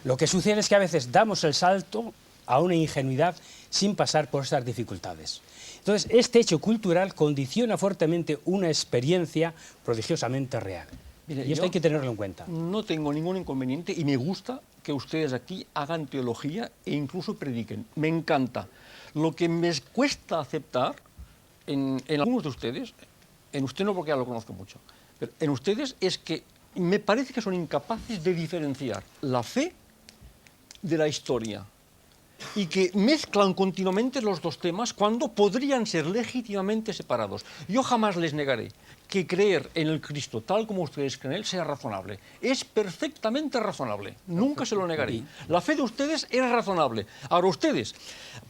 Lo que sucede es que a veces damos el salto a una ingenuidad sin pasar por estas dificultades. Entonces, este hecho cultural condiciona fuertemente una experiencia prodigiosamente real. Mire, Y esto hay que tenerlo en cuenta. No tengo ningún inconveniente y me gusta que ustedes aquí hagan teología e incluso prediquen. Me encanta. Lo que me cuesta aceptar en algunos de ustedes, en usted no porque ya lo conozco mucho, pero en ustedes es que me parece que son incapaces de diferenciar la fe de la historia y que mezclan continuamente los dos temas cuando podrían ser legítimamente separados. Yo jamás les negaré que creer en el Cristo tal como ustedes creen en él sea razonable. Es perfectamente razonable, nunca se lo negaré. La fe de ustedes es razonable. Ahora ustedes,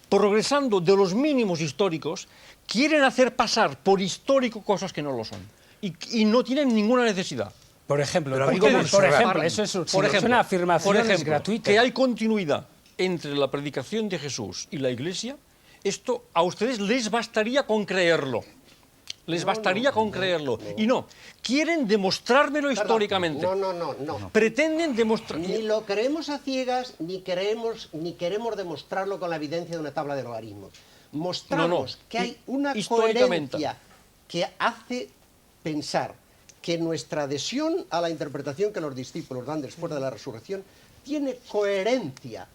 progresando de los mínimos históricos, quieren hacer pasar por histórico cosas que no lo son y no tienen ninguna necesidad. Por ejemplo, Pero eso es una afirmación gratuita. Que hay continuidad entre la predicación de Jesús y la Iglesia, esto a ustedes les bastaría con creerlo. Les bastaría con creerlo. Y no, quieren demostrármelo históricamente. No. Pretenden demostrar... Ni lo creemos a ciegas, ni queremos demostrarlo con la evidencia de una tabla de logaritmos. Mostramos que hay una históricamente coherencia que hace pensar que nuestra adhesión a la interpretación que los discípulos dan después de la resurrección tiene coherencia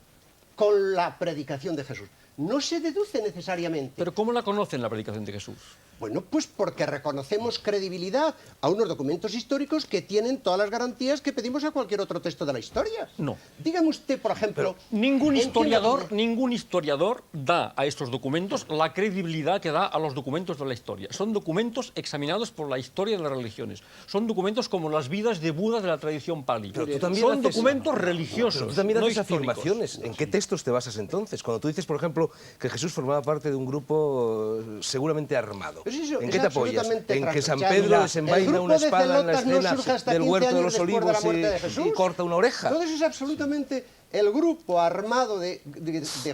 con la predicación de Jesús. No se deduce necesariamente. Pero ¿cómo la conocen la predicación de Jesús? Bueno, pues porque reconocemos credibilidad a unos documentos históricos que tienen todas las garantías que pedimos a cualquier otro texto de la historia. No. Dígame usted, por ejemplo... Ningún entienda- historiador da a estos documentos la credibilidad que da a los documentos de la historia. Son documentos examinados por la historia de las religiones. Son documentos como las vidas de Buda de la tradición Pali. Pero tú también Son haces- documentos Pero religiosos, tú también no haces históricos. afirmaciones. ¿En qué textos te basas entonces? Cuando tú dices, por ejemplo, que Jesús formaba parte de un grupo seguramente armado. Pues eso ¿En es qué te apoyas? absolutamente ¿En que San trasnochado. Pedro El desenvaina grupo una de espada en la celotas no surge escena hasta del 15 huerto de años los después de la olivos muerte de Jesús? y corta una oreja? Todo eso es absolutamente... El grupo armado de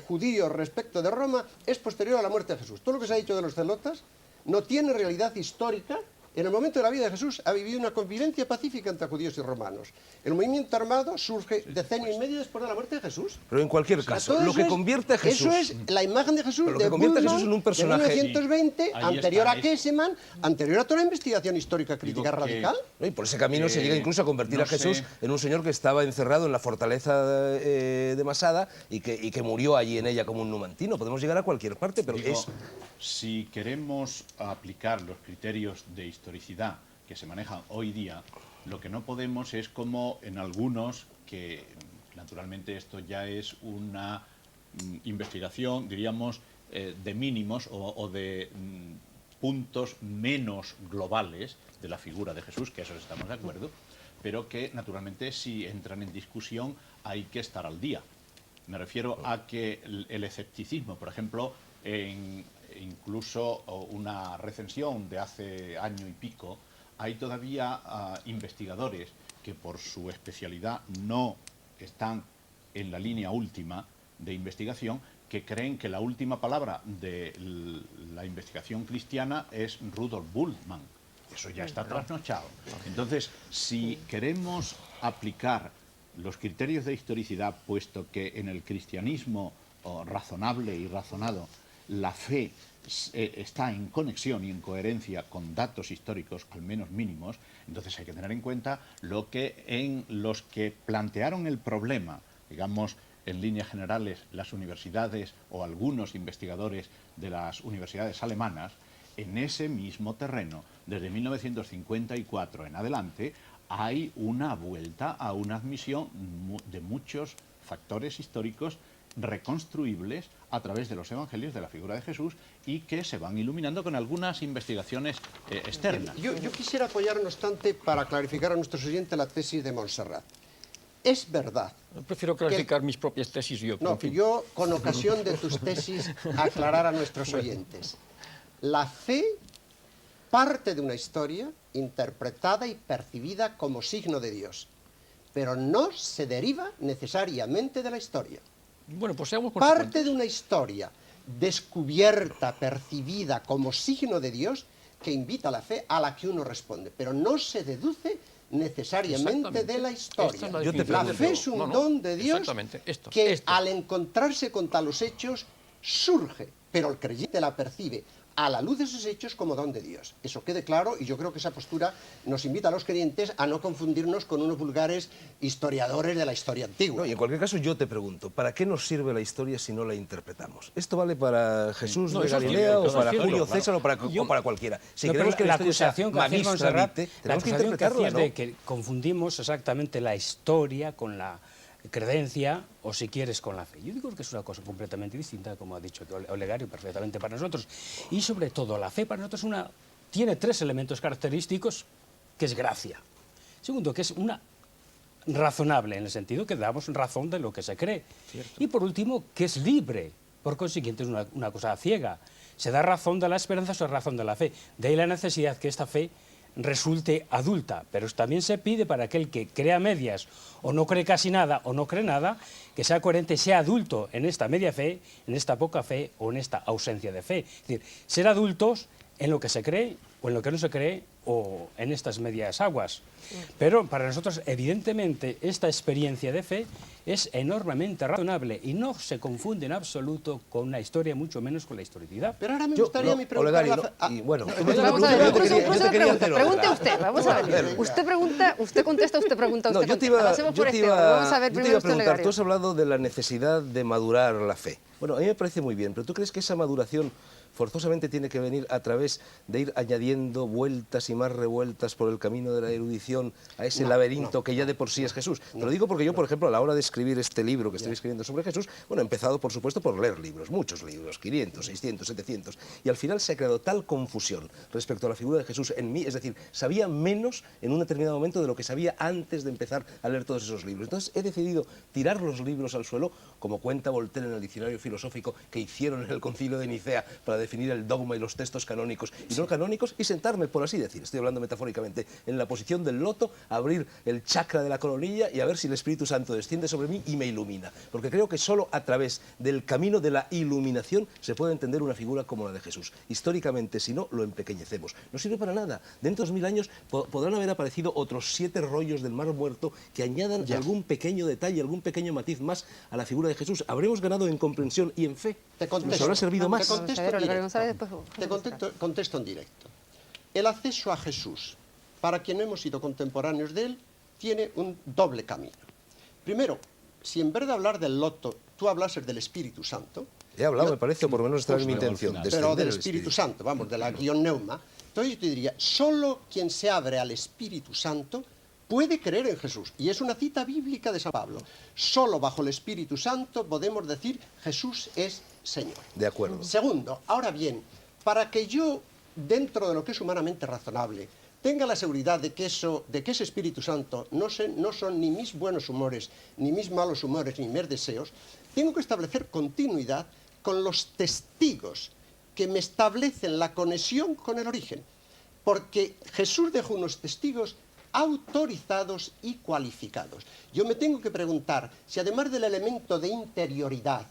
judíos respecto de Roma es posterior a la muerte de Jesús. Todo lo que se ha dicho de los celotas no tiene realidad histórica en el momento de la vida de Jesús, ha vivido una convivencia pacífica entre judíos y romanos. El movimiento armado surge decenio y medio después de la muerte de Jesús. Pero en cualquier caso, lo que convierte a Jesús... Eso es la imagen de Jesús, lo que convierte a Jesús en un personaje... de 1920, anterior a Kesseman, anterior a toda la investigación histórica crítica Digo radical. Y por ese camino se llega incluso a convertir a Jesús en un señor que estaba encerrado en la fortaleza de Masada y que murió allí en ella como un numantino. Podemos llegar a cualquier parte, pero Digo, si queremos aplicar los criterios de historicidad que se manejan hoy día, lo que no podemos es como en algunos, que naturalmente esto ya es una investigación, diríamos, de mínimos o de puntos menos globales de la figura de Jesús, que eso estamos de acuerdo, pero que naturalmente si entran en discusión hay que estar al día. Me refiero a que el escepticismo, por ejemplo, incluso una recensión de hace año y pico, hay todavía investigadores que por su especialidad no están en la línea última de investigación, que creen que la última palabra de la investigación cristiana es Rudolf Bultmann. Eso ya está trasnochado. Entonces, si queremos aplicar los criterios de historicidad, puesto que en el cristianismo razonable y razonado la fe está en conexión y en coherencia con datos históricos al menos mínimos, entonces hay que tener en cuenta lo que en los que plantearon el problema, digamos, en líneas generales, las universidades o algunos investigadores de las universidades alemanas, en ese mismo terreno, desde 1954 en adelante, hay una vuelta a una admisión de muchos factores históricos reconstruibles a través de los evangelios de la figura de Jesús y que se van iluminando con algunas investigaciones externas. Yo quisiera apoyar, no obstante, para clarificar a nuestros oyentes la tesis de Montserrat. Es verdad. Prefiero clarificar mis propias tesis yo. No, yo, con ocasión de tus tesis, aclarar a nuestros oyentes. La fe parte de una historia interpretada y percibida como signo de Dios, pero no se deriva necesariamente de la historia. Bueno, pues seamos parte de una historia descubierta, percibida como signo de Dios, que invita a la fe a la que uno responde, pero no se deduce necesariamente de la historia. La fe es un don de Dios que al encontrarse con talos hechos surge, pero el creyente la percibe a la luz de esos hechos como don de Dios. Eso quede claro, y yo creo que esa postura nos invita a los creyentes a no confundirnos con unos vulgares historiadores de la historia antigua. No, y en cualquier caso yo te pregunto, ¿para qué nos sirve la historia si no la interpretamos? ¿Esto vale para Jesús de Galilea o para Julio César o para cualquiera? Si queremos que la acusación que hacía Montserrat, tenemos que interpretarla, ¿no? de que confundimos exactamente la historia con la creencia, o si quieres con la fe. Yo digo que es una cosa completamente distinta, como ha dicho Olegario, perfectamente para nosotros. Y sobre todo, la fe para nosotros tiene tres elementos característicos, que es gracia. Segundo, que es una razonable, en el sentido que damos razón de lo que se cree. Cierto. Y por último, que es libre. Por consiguiente, es una cosa ciega. Se da razón de la esperanza, se da razón de la fe. De ahí la necesidad que esta fe resulte adulta, pero también se pide para aquel que crea medias o no cree casi nada o no cree nada, que sea coherente, sea adulto en esta media fe, en esta poca fe o en esta ausencia de fe. Es decir, ser adultos en lo que se cree o en lo que no se cree o en estas medias aguas. Pero para nosotros, evidentemente, esta experiencia de fe es enormemente razonable y no se confunde en absoluto con la historia, mucho menos con la historicidad. Pero ahora me gustaría mi pregunta. Pregunte usted, vamos a ver. Usted pregunta, usted contesta, usted pregunta, usted contesta. Vamos a ver primero usted, Olegario. Tú has hablado de la necesidad de madurar la fe. Bueno, a mí me parece muy bien, pero ¿tú crees que esa maduración forzosamente tiene que venir a través de ir añadiendo vueltas y más revueltas por el camino de la erudición a ese laberinto que ya de por sí es Jesús? Te lo digo porque yo, por ejemplo, a la hora de escribir este libro que estoy escribiendo sobre Jesús, bueno, he empezado, por supuesto, por leer libros, muchos libros, 500, 600, 700, y al final se ha creado tal confusión respecto a la figura de Jesús en mí, es decir, sabía menos en un determinado momento de lo que sabía antes de empezar a leer todos esos libros. Entonces he decidido tirar los libros al suelo, como cuenta Voltaire en el diccionario filosófico que hicieron en el Concilio de Nicea para definir el dogma y los textos canónicos y no canónicos y sentarme, por así decir, estoy hablando metafóricamente, en la posición del loto, abrir el chakra de la coronilla y a ver si el Espíritu Santo desciende sobre mí y me ilumina. Porque creo que solo a través del camino de la iluminación se puede entender una figura como la de Jesús. Históricamente, si no, lo empequeñecemos. No sirve para nada. Dentro de 2000 años podrán haber aparecido otros 7 rollos del Mar Muerto que añadan algún pequeño detalle, algún pequeño matiz más a la figura de Jesús. Habremos ganado en comprensión y en fe. Nos habrá servido más. Te contesto en directo. El acceso a Jesús, para quien no hemos sido contemporáneos de él, tiene un doble camino. Primero, si en vez de hablar del loto, tú hablases del Espíritu Santo... He hablado, me parece, o por lo menos esta es mi intención. Pero del Espíritu Santo, vamos, de la guión neuma. Entonces yo te diría, solo quien se abre al Espíritu Santo puede creer en Jesús. Y es una cita bíblica de San Pablo. Solo bajo el Espíritu Santo podemos decir Jesús es Señor. De acuerdo. Segundo, ahora bien, para que yo, dentro de lo que es humanamente razonable, tenga la seguridad de que ese Espíritu Santo no son ni mis buenos humores, ni mis malos humores, ni mis deseos, tengo que establecer continuidad con los testigos que me establecen la conexión con el origen. Porque Jesús dejó unos testigos autorizados y cualificados. Yo me tengo que preguntar si además del elemento de interioridad,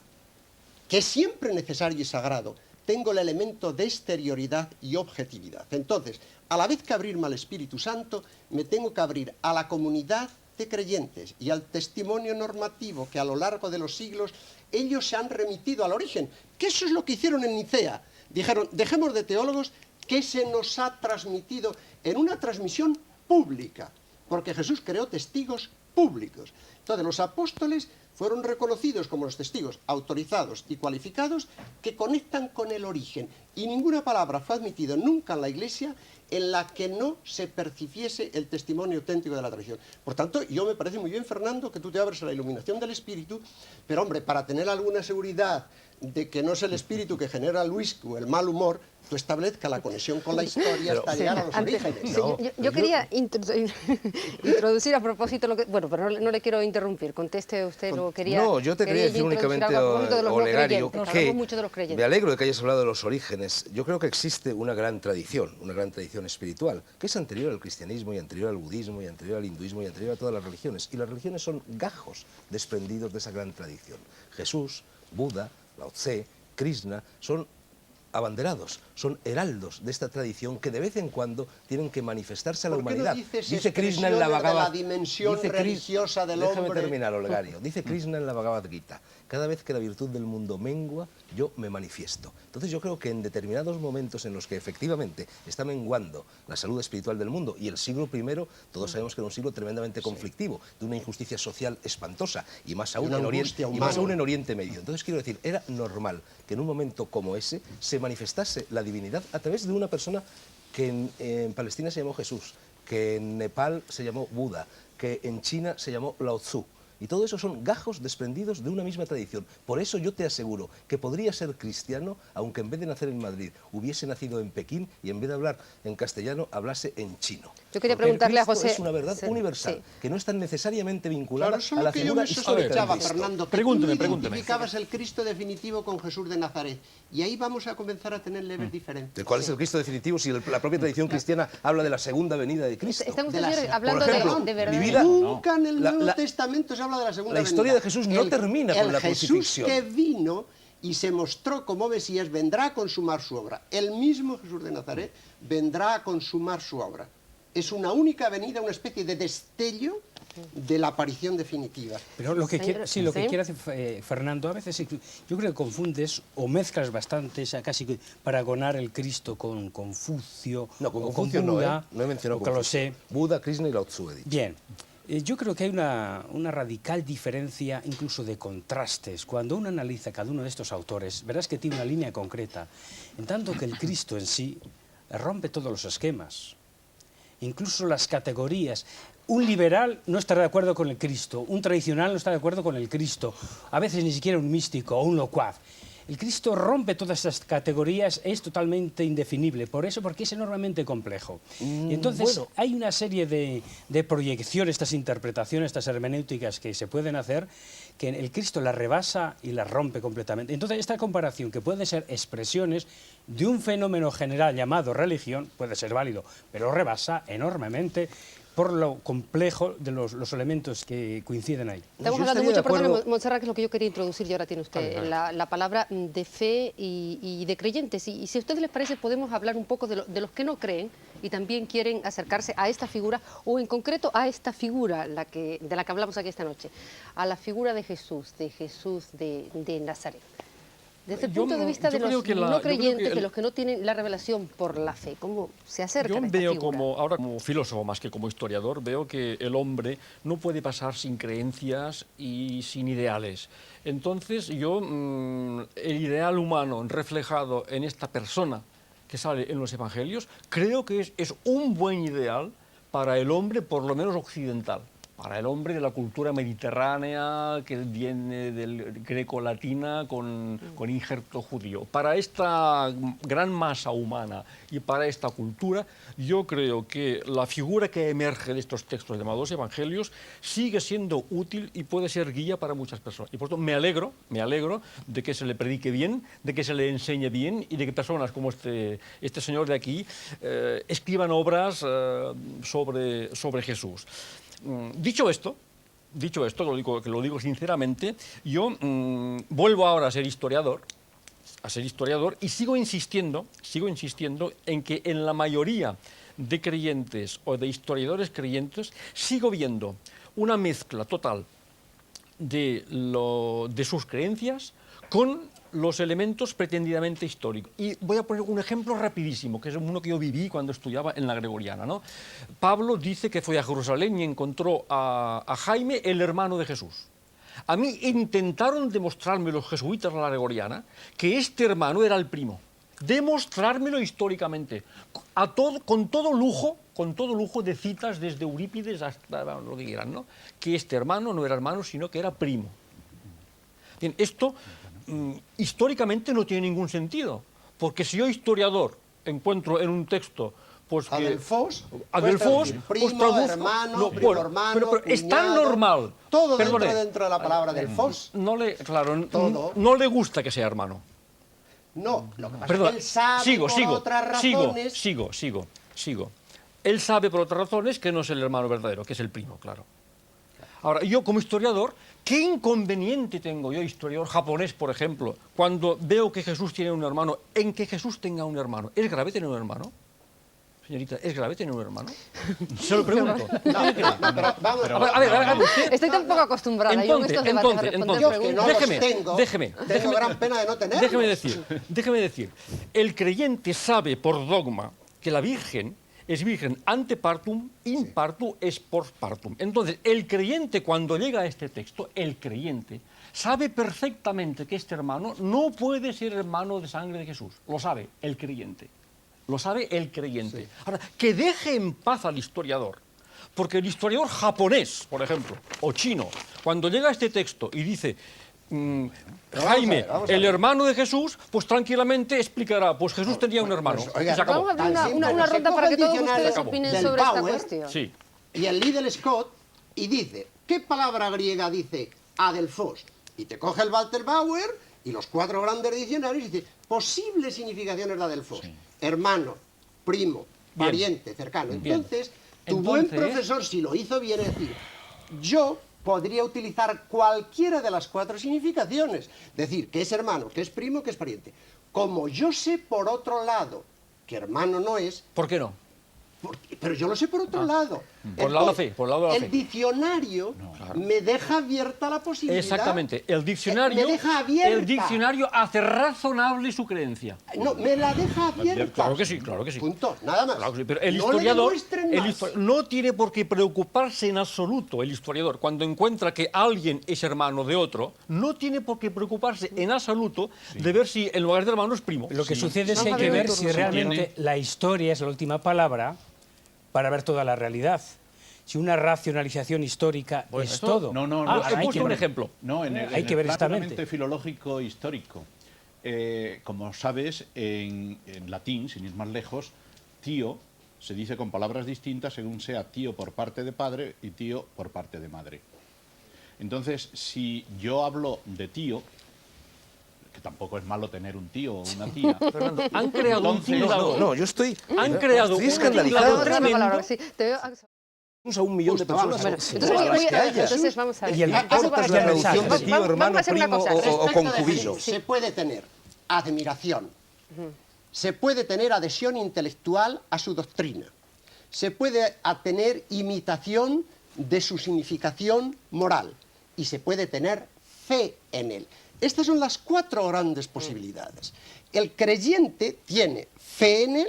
que es siempre necesario y sagrado, tengo el elemento de exterioridad y objetividad. Entonces, a la vez que abrirme al Espíritu Santo, me tengo que abrir a la comunidad de creyentes y al testimonio normativo que a lo largo de los siglos ellos se han remitido al origen, que eso es lo que hicieron en Nicea. Dijeron, dejemos de teólogos, que se nos ha transmitido en una transmisión pública, porque Jesús creó testigos públicos. Entonces los apóstoles fueron reconocidos como los testigos autorizados y cualificados que conectan con el origen, y ninguna palabra fue admitida nunca en la Iglesia en la que no se percibiese el testimonio auténtico de la tradición. Por tanto, yo me parece muy bien, Fernando, que tú te abres a la iluminación del Espíritu, pero hombre, para tener alguna seguridad de que no es el espíritu que genera el whisky o el mal humor, tú establezca la conexión con la historia hasta llegar a los orígenes. Sí, yo quería introducir a propósito lo que... Bueno, pero no le quiero interrumpir, conteste usted lo que quería... No, yo te quería decir únicamente, Olegario, que me alegro de que hayas hablado de los orígenes. Yo creo que existe una gran tradición espiritual, que es anterior al cristianismo y anterior al budismo y anterior al hinduismo y anterior a todas las religiones. Y las religiones son gajos desprendidos de esa gran tradición. Jesús, Buda, Lao Tse, Krishna, son abanderados, son heraldos de esta tradición que de vez en cuando tienen que manifestarse a la humanidad. Dice Krishna en la Bhagavad Gita, dimensión religiosa del hombre. Déjame terminar, Olegario. Dice Krishna en la Bhagavad Gita, cada vez que la virtud del mundo mengua, yo me manifiesto. Entonces yo creo que en determinados momentos en los que efectivamente está menguando la salud espiritual del mundo, y el siglo I, todos sabemos que era un siglo tremendamente conflictivo, de una injusticia social espantosa, y más aún en Oriente Medio. Entonces quiero decir, era normal que en un momento como ese se manifestase la divinidad a través de una persona que en Palestina se llamó Jesús, que en Nepal se llamó Buda, que en China se llamó Lao Tzu. Y todo eso son gajos desprendidos de una misma tradición. Por eso yo te aseguro que podría ser cristiano, aunque en vez de nacer en Madrid hubiese nacido en Pekín y en vez de hablar en castellano hablase en chino. Yo quería preguntarle a José... es una verdad universal, que no está necesariamente vinculada a la que figura yo me sospechaba, Fernando, que pregúnteme. identificabas el Cristo definitivo con Jesús de Nazaret. Y ahí vamos a comenzar a tener levels diferentes. ¿Cuál es el Cristo definitivo si la propia tradición cristiana habla de la segunda venida de Cristo? Están ustedes hablando de verdad. Mi vida, nunca en el Nuevo Testamento se habla de la segunda venida. La historia de Jesús no termina con la crucifixión. El Jesús que vino y se mostró como Mesías vendrá a consumar su obra. El mismo Jesús de Nazaret vendrá a consumar su obra. Es una única venida, una especie de destello de la aparición definitiva. Pero lo que quiere hacer Fernando, a veces yo creo que confundes o mezclas bastante, casi para agonar el Cristo con Confucio, no, con o Confucio con Buda, no he mencionado Confucio. Buda, Krishna y Lao Tzu. Bien. Yo creo que hay una radical diferencia incluso de contrastes. Cuando uno analiza cada uno de estos autores, verás que tiene una línea concreta, en tanto que el Cristo en sí rompe todos los esquemas, incluso las categorías. Un liberal no estará de acuerdo con el Cristo, un tradicional no está de acuerdo con el Cristo, a veces ni siquiera un místico o un locuaz. El Cristo rompe todas estas categorías, es totalmente indefinible, por eso, porque es enormemente complejo. Y entonces hay una serie de proyecciones, estas interpretaciones, estas hermenéuticas que se pueden hacer, que el Cristo las rebasa y las rompe completamente. Entonces esta comparación, que puede ser expresiones de un fenómeno general llamado religión, puede ser válido, pero rebasa enormemente por lo complejo de los elementos que coinciden ahí. Estamos hablando mucho, perdón, Montserrat, que es lo que yo quería introducir, y ahora tiene usted la palabra de fe y de creyentes. Y si a ustedes les parece, podemos hablar un poco de los que no creen y también quieren acercarse a esta figura, o en concreto a esta figura de la que hablamos aquí esta noche, a la figura de Jesús de Nazaret. Desde el punto de vista de los no creyentes, de los que no tienen la revelación por la fe, ¿cómo se acercan a esta figura? Yo veo ahora como filósofo más que como historiador, veo que el hombre no puede pasar sin creencias y sin ideales. Entonces yo, el ideal humano reflejado en esta persona que sale en los evangelios, creo que es un buen ideal para el hombre, por lo menos occidental. Para el hombre de la cultura mediterránea que viene del greco-latina con injerto judío. Para esta gran masa humana y para esta cultura, yo creo que la figura que emerge de estos textos llamados evangelios sigue siendo útil y puede ser guía para muchas personas. Y por tanto me alegro de que se le predique bien, de que se le enseñe bien y de que personas como este señor de aquí escriban obras sobre Jesús. Dicho esto, que lo digo sinceramente, yo vuelvo ahora a ser historiador y sigo insistiendo en que en la mayoría de creyentes o de historiadores creyentes sigo viendo una mezcla total de sus creencias con los elementos pretendidamente históricos. Y voy a poner un ejemplo rapidísimo, que es uno que yo viví cuando estudiaba en la Gregoriana, ¿no? Pablo dice que fue a Jerusalén y encontró a Jaime, el hermano de Jesús. A mí intentaron demostrarme los jesuitas de la Gregoriana que este hermano era el primo. Demostrármelo históricamente, con todo lujo de citas desde Eurípides hasta lo que quieran, ¿no? Que este hermano no era hermano, sino que era primo. Bien, esto históricamente no tiene ningún sentido, porque si yo, historiador, encuentro en un texto pues Adelfos, primo, hermano, pero es tan normal. Todo dentro de la palabra Adelfos. No le gusta que sea hermano. No, lo que pasa es que él sabe por otras razones. Sigo. Él sabe por otras razones que no es el hermano verdadero, que es el primo, claro. Ahora, yo como historiador, ¿qué inconveniente tengo yo, historiador japonés, por ejemplo, cuando veo que Jesús tiene un hermano, en que Jesús tenga un hermano? ¿Es grave tener un hermano? Señorita, ¿es grave tener un hermano? Se lo pregunto. A ver, usted... Estoy tan poco acostumbrada. Entonces, tengo gran pena de no tenerlos. Déjeme decir, el creyente sabe por dogma que la Virgen es virgen ante partum, in partu es post partum. Entonces, el creyente, cuando llega a este texto, el creyente sabe perfectamente que este hermano no puede ser hermano de sangre de Jesús. Lo sabe el creyente. Lo sabe el creyente. Sí. Ahora, que deje en paz al historiador, porque el historiador japonés, por ejemplo, o chino, cuando llega a este texto y dice Jaime, el hermano de Jesús, pues tranquilamente explicará, pues Jesús tenía un hermano. Pues, oiga, vamos a abrir una ronda para que todos ustedes opinen sobre esta cuestión. Sí. Y el Liddell Scott y dice, ¿qué palabra griega dice Adelfos? Y te coge el Walter Bauer y los 4 grandes diccionarios y dice, posibles significaciones de Adelfos. Sí. Hermano, primo, pariente, cercano. Entonces, tu buen profesor, si lo hizo bien, es decir, yo podría utilizar cualquiera de las 4 significaciones. Decir que es hermano, que es primo, que es pariente. Como yo sé, por otro lado, que hermano no es... ¿Por qué no? Pero yo lo sé por otro lado. Por lado de la fe, por lado de la fe. El diccionario me deja abierta la posibilidad. Exactamente. El diccionario, me deja abierta. El diccionario hace razonable su creencia. No, me la deja abierta. Claro que sí. Punto, nada más. Claro que sí, pero el historiador no tiene por qué preocuparse en absoluto, el historiador, cuando encuentra que alguien es hermano de otro, no tiene por qué preocuparse en absoluto de ver si en lugar de hermano es primo. Lo que sucede es que hay que ver si realmente la historia es la última palabra para ver toda la realidad. Si una racionalización histórica es todo. He puesto un ejemplo. No, en el planteamiento filológico histórico. como sabes, en latín, sin ir más lejos, tío se dice con palabras distintas según sea tío por parte de padre y tío por parte de madre. Entonces, si yo hablo de tío, que tampoco es malo tener un tío o una tía. Fernando, han creado un tinglado. No, yo estoy... Han creado un escandalizado. tremendo. Sí, te veo... A 1 millón de personas. Bueno, entonces vamos a ver. Y el cortas la traducción de tío, hermano, primo o concubino. Se puede tener admiración, se puede tener adhesión intelectual a su doctrina, se puede tener imitación de su significación moral y se puede tener fe en él. Estas son las 4 grandes posibilidades. El creyente tiene fe en él,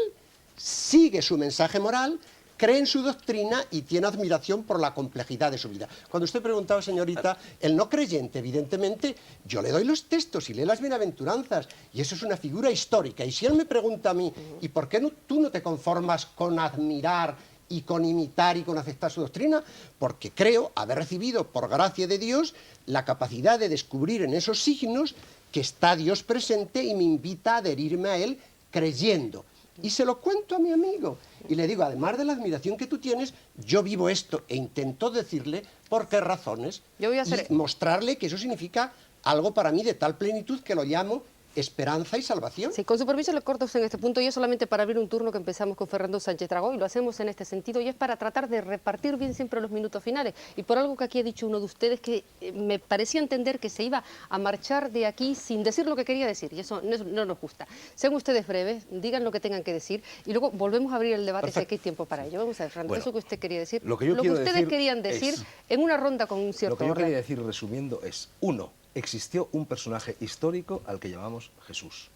sigue su mensaje moral, cree en su doctrina y tiene admiración por la complejidad de su vida. Cuando usted preguntaba, señorita, el no creyente, evidentemente, yo le doy los textos y lee las bienaventuranzas, y eso es una figura histórica. Y si él me pregunta a mí, ¿y por qué tú no te conformas con admirar y con imitar y con aceptar su doctrina? Porque creo haber recibido, por gracia de Dios, la capacidad de descubrir en esos signos que está Dios presente y me invita a adherirme a él creyendo. Y se lo cuento a mi amigo. Y le digo, además de la admiración que tú tienes, yo vivo esto e intento decirle por qué razones. Yo voy a y mostrarle que eso significa algo para mí de tal plenitud que lo llamo esperanza y salvación. Sí, con su permiso le corto en este punto, y es solamente para abrir un turno que empezamos con Fernando Sánchez Dragó, y lo hacemos en este sentido, y es para tratar de repartir bien siempre los minutos finales. Y por algo que aquí ha dicho uno de ustedes, que me parecía entender que se iba a marchar de aquí sin decir lo que quería decir, y eso no nos gusta. Sean ustedes breves, digan lo que tengan que decir, y luego volvemos a abrir el debate si hay tiempo para ello. Vamos a ver, Fernando, Bueno, eso que usted quería decir, lo que ustedes querían decir en una ronda con un cierto Lo que yo orden. quería decir, resumiendo, es: 1. Existió un personaje histórico al que llamamos Jesús.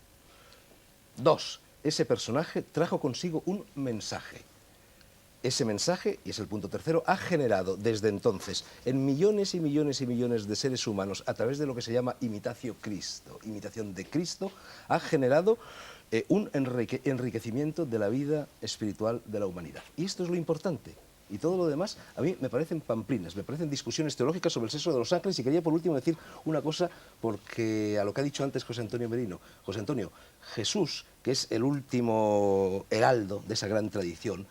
2. Ese personaje trajo consigo un mensaje. Ese mensaje, y es el punto tercero, ha generado desde entonces en millones y millones y millones de seres humanos, a través de lo que se llama imitatio Cristo, imitación de Cristo, ha generado un enriquecimiento de la vida espiritual de la humanidad. Y esto es lo importante. Y todo lo demás a mí me parecen pamplinas, me parecen discusiones teológicas sobre el sexo de los ángeles. Y quería por último decir una cosa, porque a lo que ha dicho antes José Antonio Merino. José Antonio, Jesús, que es el último heraldo de esa gran tradición,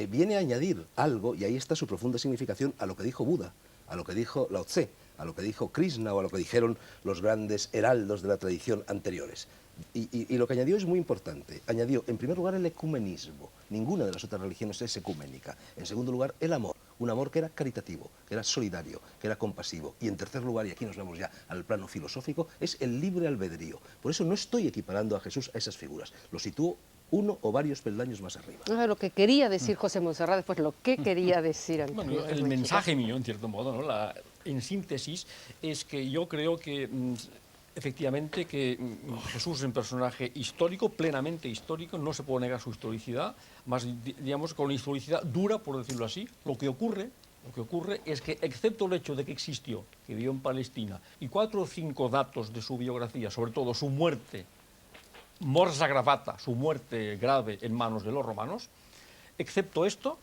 viene a añadir algo, y ahí está su profunda significación, a lo que dijo Buda, a lo que dijo Lao Tse, a lo que dijo Krishna o a lo que dijeron los grandes heraldos de la tradición anteriores. Y lo que añadió es muy importante. Añadió, en primer lugar, el ecumenismo. Ninguna de las otras religiones es ecuménica. En segundo lugar, el amor. Un amor que era caritativo, que era solidario, que era compasivo. Y en tercer lugar, y aquí nos vamos ya al plano filosófico, es el libre albedrío. Por eso no estoy equiparando a Jesús a esas figuras. Lo sitúo uno o varios peldaños más arriba. Lo que quería decir José Montserrat, después lo que quería decir Antonio. Bueno, el mensaje mío, en cierto modo, ¿no? En síntesis, es que yo creo que efectivamente que Jesús es un personaje histórico, plenamente histórico, no se puede negar su historicidad, más digamos con una historicidad dura, por decirlo así. Lo que ocurre es que, excepto el hecho de que existió, que vivió en Palestina, y 4 o 5 datos de su biografía, sobre todo su muerte, mors aggravata, su muerte grave en manos de los romanos, excepto esto,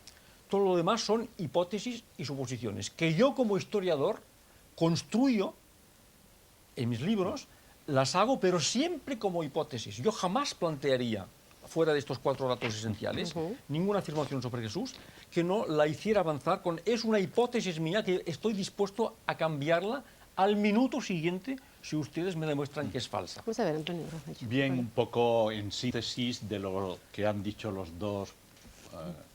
todo lo demás son hipótesis y suposiciones, que yo como historiador construyo en mis libros, las hago, pero siempre como hipótesis. Yo jamás plantearía, fuera de estos 4 datos esenciales, ninguna afirmación sobre Jesús que no la hiciera avanzar con es una hipótesis mía que estoy dispuesto a cambiarla al minuto siguiente si ustedes me demuestran que es falsa. Vamos a ver, Antonio. Bien, un poco en síntesis de lo que han dicho los dos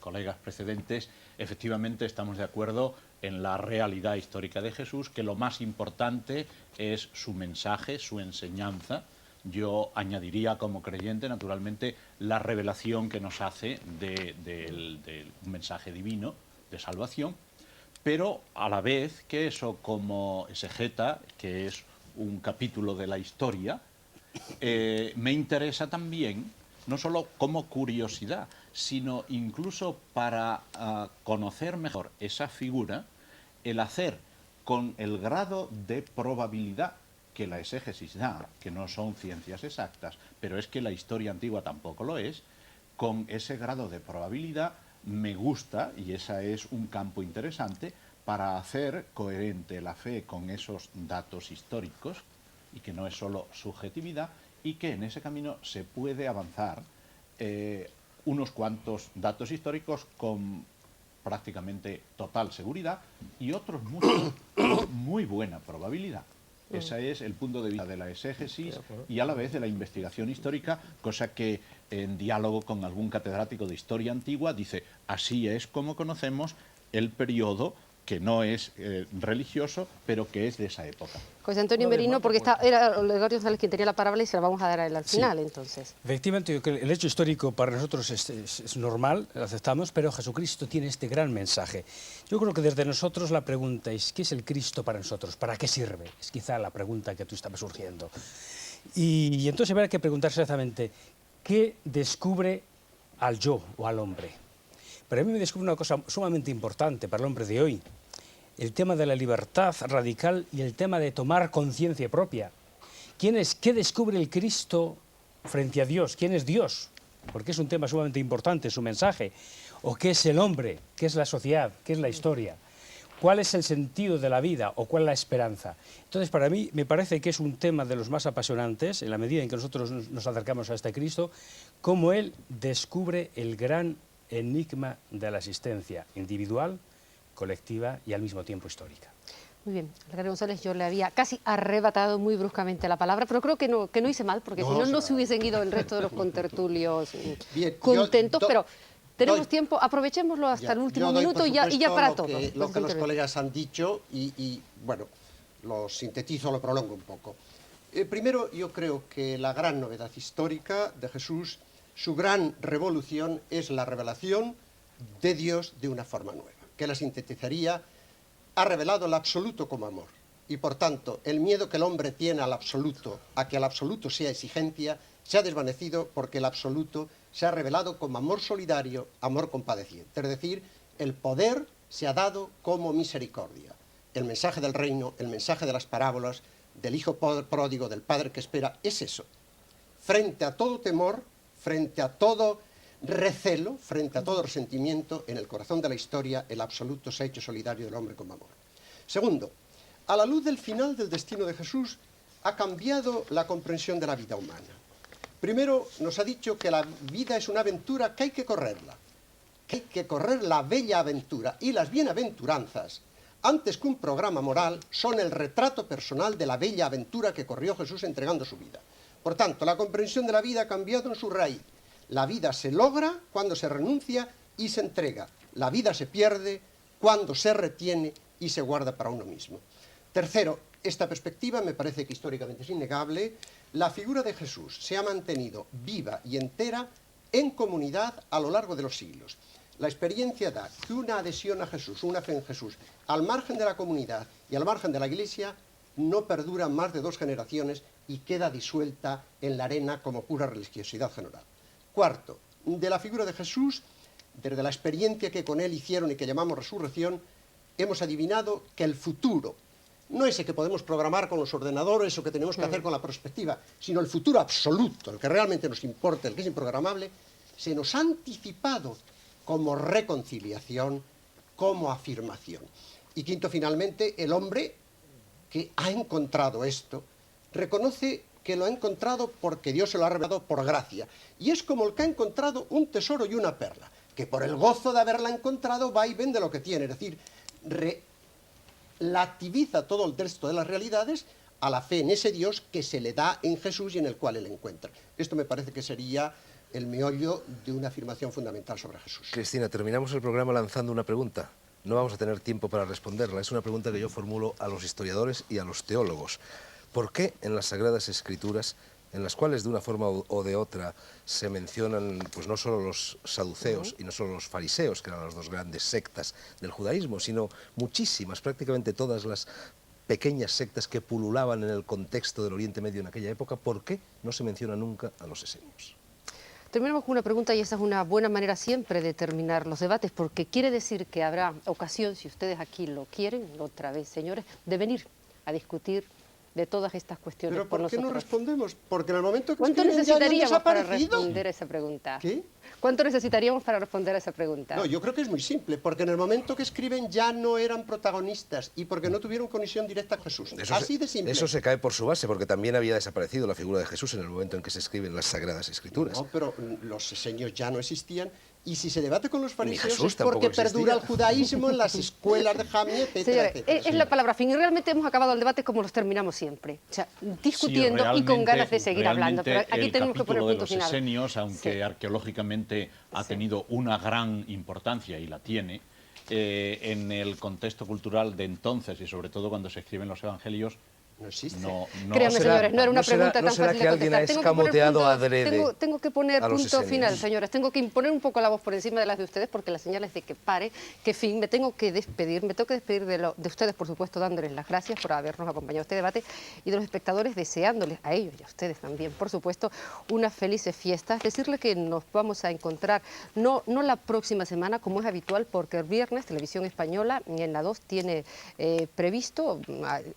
colegas precedentes, efectivamente estamos de acuerdo en la realidad histórica de Jesús, que lo más importante es su mensaje, su enseñanza. Yo añadiría como creyente, naturalmente, la revelación que nos hace del mensaje divino de salvación, pero a la vez que eso como exegeta, que es un capítulo de la historia, me interesa también, no solo como curiosidad, sino incluso para conocer mejor esa figura, el hacer con el grado de probabilidad que la exégesis da, que no son ciencias exactas, pero es que la historia antigua tampoco lo es, con ese grado de probabilidad me gusta, y ese es un campo interesante, para hacer coherente la fe con esos datos históricos, y que no es solo subjetividad, y que en ese camino se puede avanzar unos cuantos datos históricos con prácticamente total seguridad y otros muchos con muy buena probabilidad. Ese es el punto de vista de la exégesis y a la vez de la investigación histórica, cosa que en diálogo con algún catedrático de historia antigua dice, así es como conocemos el periodo que no es religioso, pero que es de esa época. José Antonio Merino, porque era Olegario González quien tenía la palabra y se la vamos a dar a él al final, entonces. Efectivamente, yo creo que el hecho histórico para nosotros es normal, lo aceptamos, pero Jesucristo tiene este gran mensaje. Yo creo que desde nosotros la pregunta es, ¿qué es el Cristo para nosotros? ¿Para qué sirve? Es quizá la pregunta que tú estabas surgiendo. Y entonces habrá que preguntarse exactamente, ¿qué descubre al yo o al hombre? Pero a mí me descubre una cosa sumamente importante para el hombre de hoy, el tema de la libertad radical y el tema de tomar conciencia propia. ¿Qué descubre el Cristo frente a Dios? ¿Quién es Dios? Porque es un tema sumamente importante, su mensaje. ¿O qué es el hombre? ¿Qué es la sociedad? ¿Qué es la historia? ¿Cuál es el sentido de la vida o cuál es la esperanza? Entonces, para mí, me parece que es un tema de los más apasionantes, en la medida en que nosotros nos acercamos a este Cristo, cómo Él descubre el gran enigma de la existencia individual, colectiva y al mismo tiempo histórica. Muy bien, Olegario González, yo le había casi arrebatado muy bruscamente la palabra, pero creo que no hice mal, porque si no se hubiesen ido el resto de los contertulios contentos, pero tenemos tiempo, aprovechémoslo hasta el último minuto y ya para todo. Lo que los colegas han dicho y bueno, lo sintetizo, lo prolongo un poco. Primero, yo creo que la gran novedad histórica de Jesús, su gran revolución, es la revelación de Dios de una forma nueva, que la sintetizaría: ha revelado el absoluto como amor, y por tanto el miedo que el hombre tiene al absoluto, a que el absoluto sea exigencia, se ha desvanecido porque el absoluto se ha revelado como amor solidario, amor compadeciente. Es decir, el poder se ha dado como misericordia. El mensaje del reino, el mensaje de las parábolas, del hijo pródigo, del padre que espera, es eso. Frente a todo temor, frente a todo recelo, frente a todo resentimiento, en el corazón de la historia, el absoluto se ha hecho solidario del hombre con amor. Segundo, a la luz del final del destino de Jesús, ha cambiado la comprensión de la vida humana. Primero, nos ha dicho que la vida es una aventura que hay que correrla, que hay que correr la bella aventura, y las bienaventuranzas, antes que un programa moral, son el retrato personal de la bella aventura que corrió Jesús entregando su vida. Por tanto, la comprensión de la vida ha cambiado en su raíz. La vida se logra cuando se renuncia y se entrega. La vida se pierde cuando se retiene y se guarda para uno mismo. Tercero, esta perspectiva me parece que históricamente es innegable. La figura de Jesús se ha mantenido viva y entera en comunidad a lo largo de los siglos. La experiencia da que una adhesión a Jesús, una fe en Jesús, al margen de la comunidad y al margen de la Iglesia, no perdura más de 2 generaciones y queda disuelta en la arena como pura religiosidad general. Cuarto, de la figura de Jesús, desde la experiencia que con él hicieron y que llamamos resurrección, hemos adivinado que el futuro, no ese que podemos programar con los ordenadores o que tenemos que hacer con la perspectiva, sino el futuro absoluto, el que realmente nos importa, el que es improgramable, se nos ha anticipado como reconciliación, como afirmación. Y quinto, finalmente, el hombre que ha encontrado esto, reconoce que lo ha encontrado porque Dios se lo ha revelado por gracia. Y es como el que ha encontrado un tesoro y una perla, que por el gozo de haberla encontrado va y vende lo que tiene, es decir, relativiza todo el resto de las realidades a la fe en ese Dios que se le da en Jesús y en el cual él encuentra. Esto me parece que sería el meollo de una afirmación fundamental sobre Jesús. Cristina, terminamos el programa lanzando una pregunta. No vamos a tener tiempo para responderla. Es una pregunta que yo formulo a los historiadores y a los teólogos. ¿Por qué en las Sagradas Escrituras, en las cuales de una forma o de otra se mencionan pues no solo los saduceos y no solo los fariseos, que eran las 2 grandes sectas del judaísmo, sino muchísimas, prácticamente todas las pequeñas sectas que pululaban en el contexto del Oriente Medio en aquella época, ¿por qué no se menciona nunca a los esenios? Terminamos con una pregunta y esa es una buena manera siempre de terminar los debates, porque quiere decir que habrá ocasión, si ustedes aquí lo quieren, otra vez, señores, de venir a discutir de todas estas cuestiones ¿Pero por por qué no nosotros? respondemos? Porque en el momento que ¿Cuánto escriben ya no han necesitaríamos para desaparecido. responder a esa pregunta? ¿Qué? ¿Cuánto necesitaríamos para responder a esa pregunta? No, yo creo que es muy simple, porque en el momento que escriben ya no eran protagonistas y porque no tuvieron conexión directa con Jesús. Así de simple. Eso se cae por su base, porque también había desaparecido la figura de Jesús en el momento en que se escriben las Sagradas Escrituras. No, pero los seños ya no existían. Y si se debate con los fariseos Jesús es porque tampoco existía. perdura el judaísmo en las escuelas de Jamie, etcétera, Señores, etcétera. es la palabra fin y realmente hemos acabado el debate como los terminamos siempre, o sea, discutiendo y con ganas de seguir hablando, pero aquí tenemos que poner punto el capítulo de los final. esenios, aunque Sí. arqueológicamente ha tenido una gran importancia y la tiene, en el contexto cultural de entonces y sobre todo cuando se escriben los evangelios, No existe. Créanme, señores, no era una pregunta tan fácil de que alguien ha contestar. escamoteado adrede Tengo que poner a los punto esenios. final, señores. Tengo que imponer un poco la voz por encima de las de ustedes porque las señales de que pare, que fin, me tengo que despedir. Me tengo que despedir de ustedes, por supuesto, dándoles las gracias por habernos acompañado a este debate y de los espectadores deseándoles a ellos y a ustedes también, por supuesto, unas felices fiestas. Decirles que nos vamos a encontrar, no la próxima semana, como es habitual, porque el viernes Televisión Española en la 2 tiene previsto,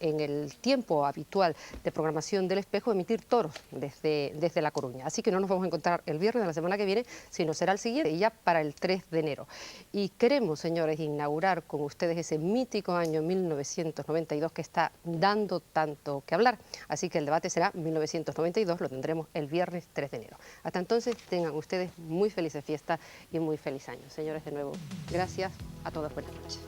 en el tiempo habitual de programación del Espejo, emitir toros desde La Coruña. Así que no nos vamos a encontrar el viernes de la semana que viene, sino será el siguiente y ya para el 3 de enero. Y queremos, señores, inaugurar con ustedes ese mítico año 1992 que está dando tanto que hablar. Así que el debate será 1992, lo tendremos el viernes 3 de enero. Hasta entonces, tengan ustedes muy felices fiestas y muy feliz año. Señores, de nuevo, gracias a todos. Buenas noches.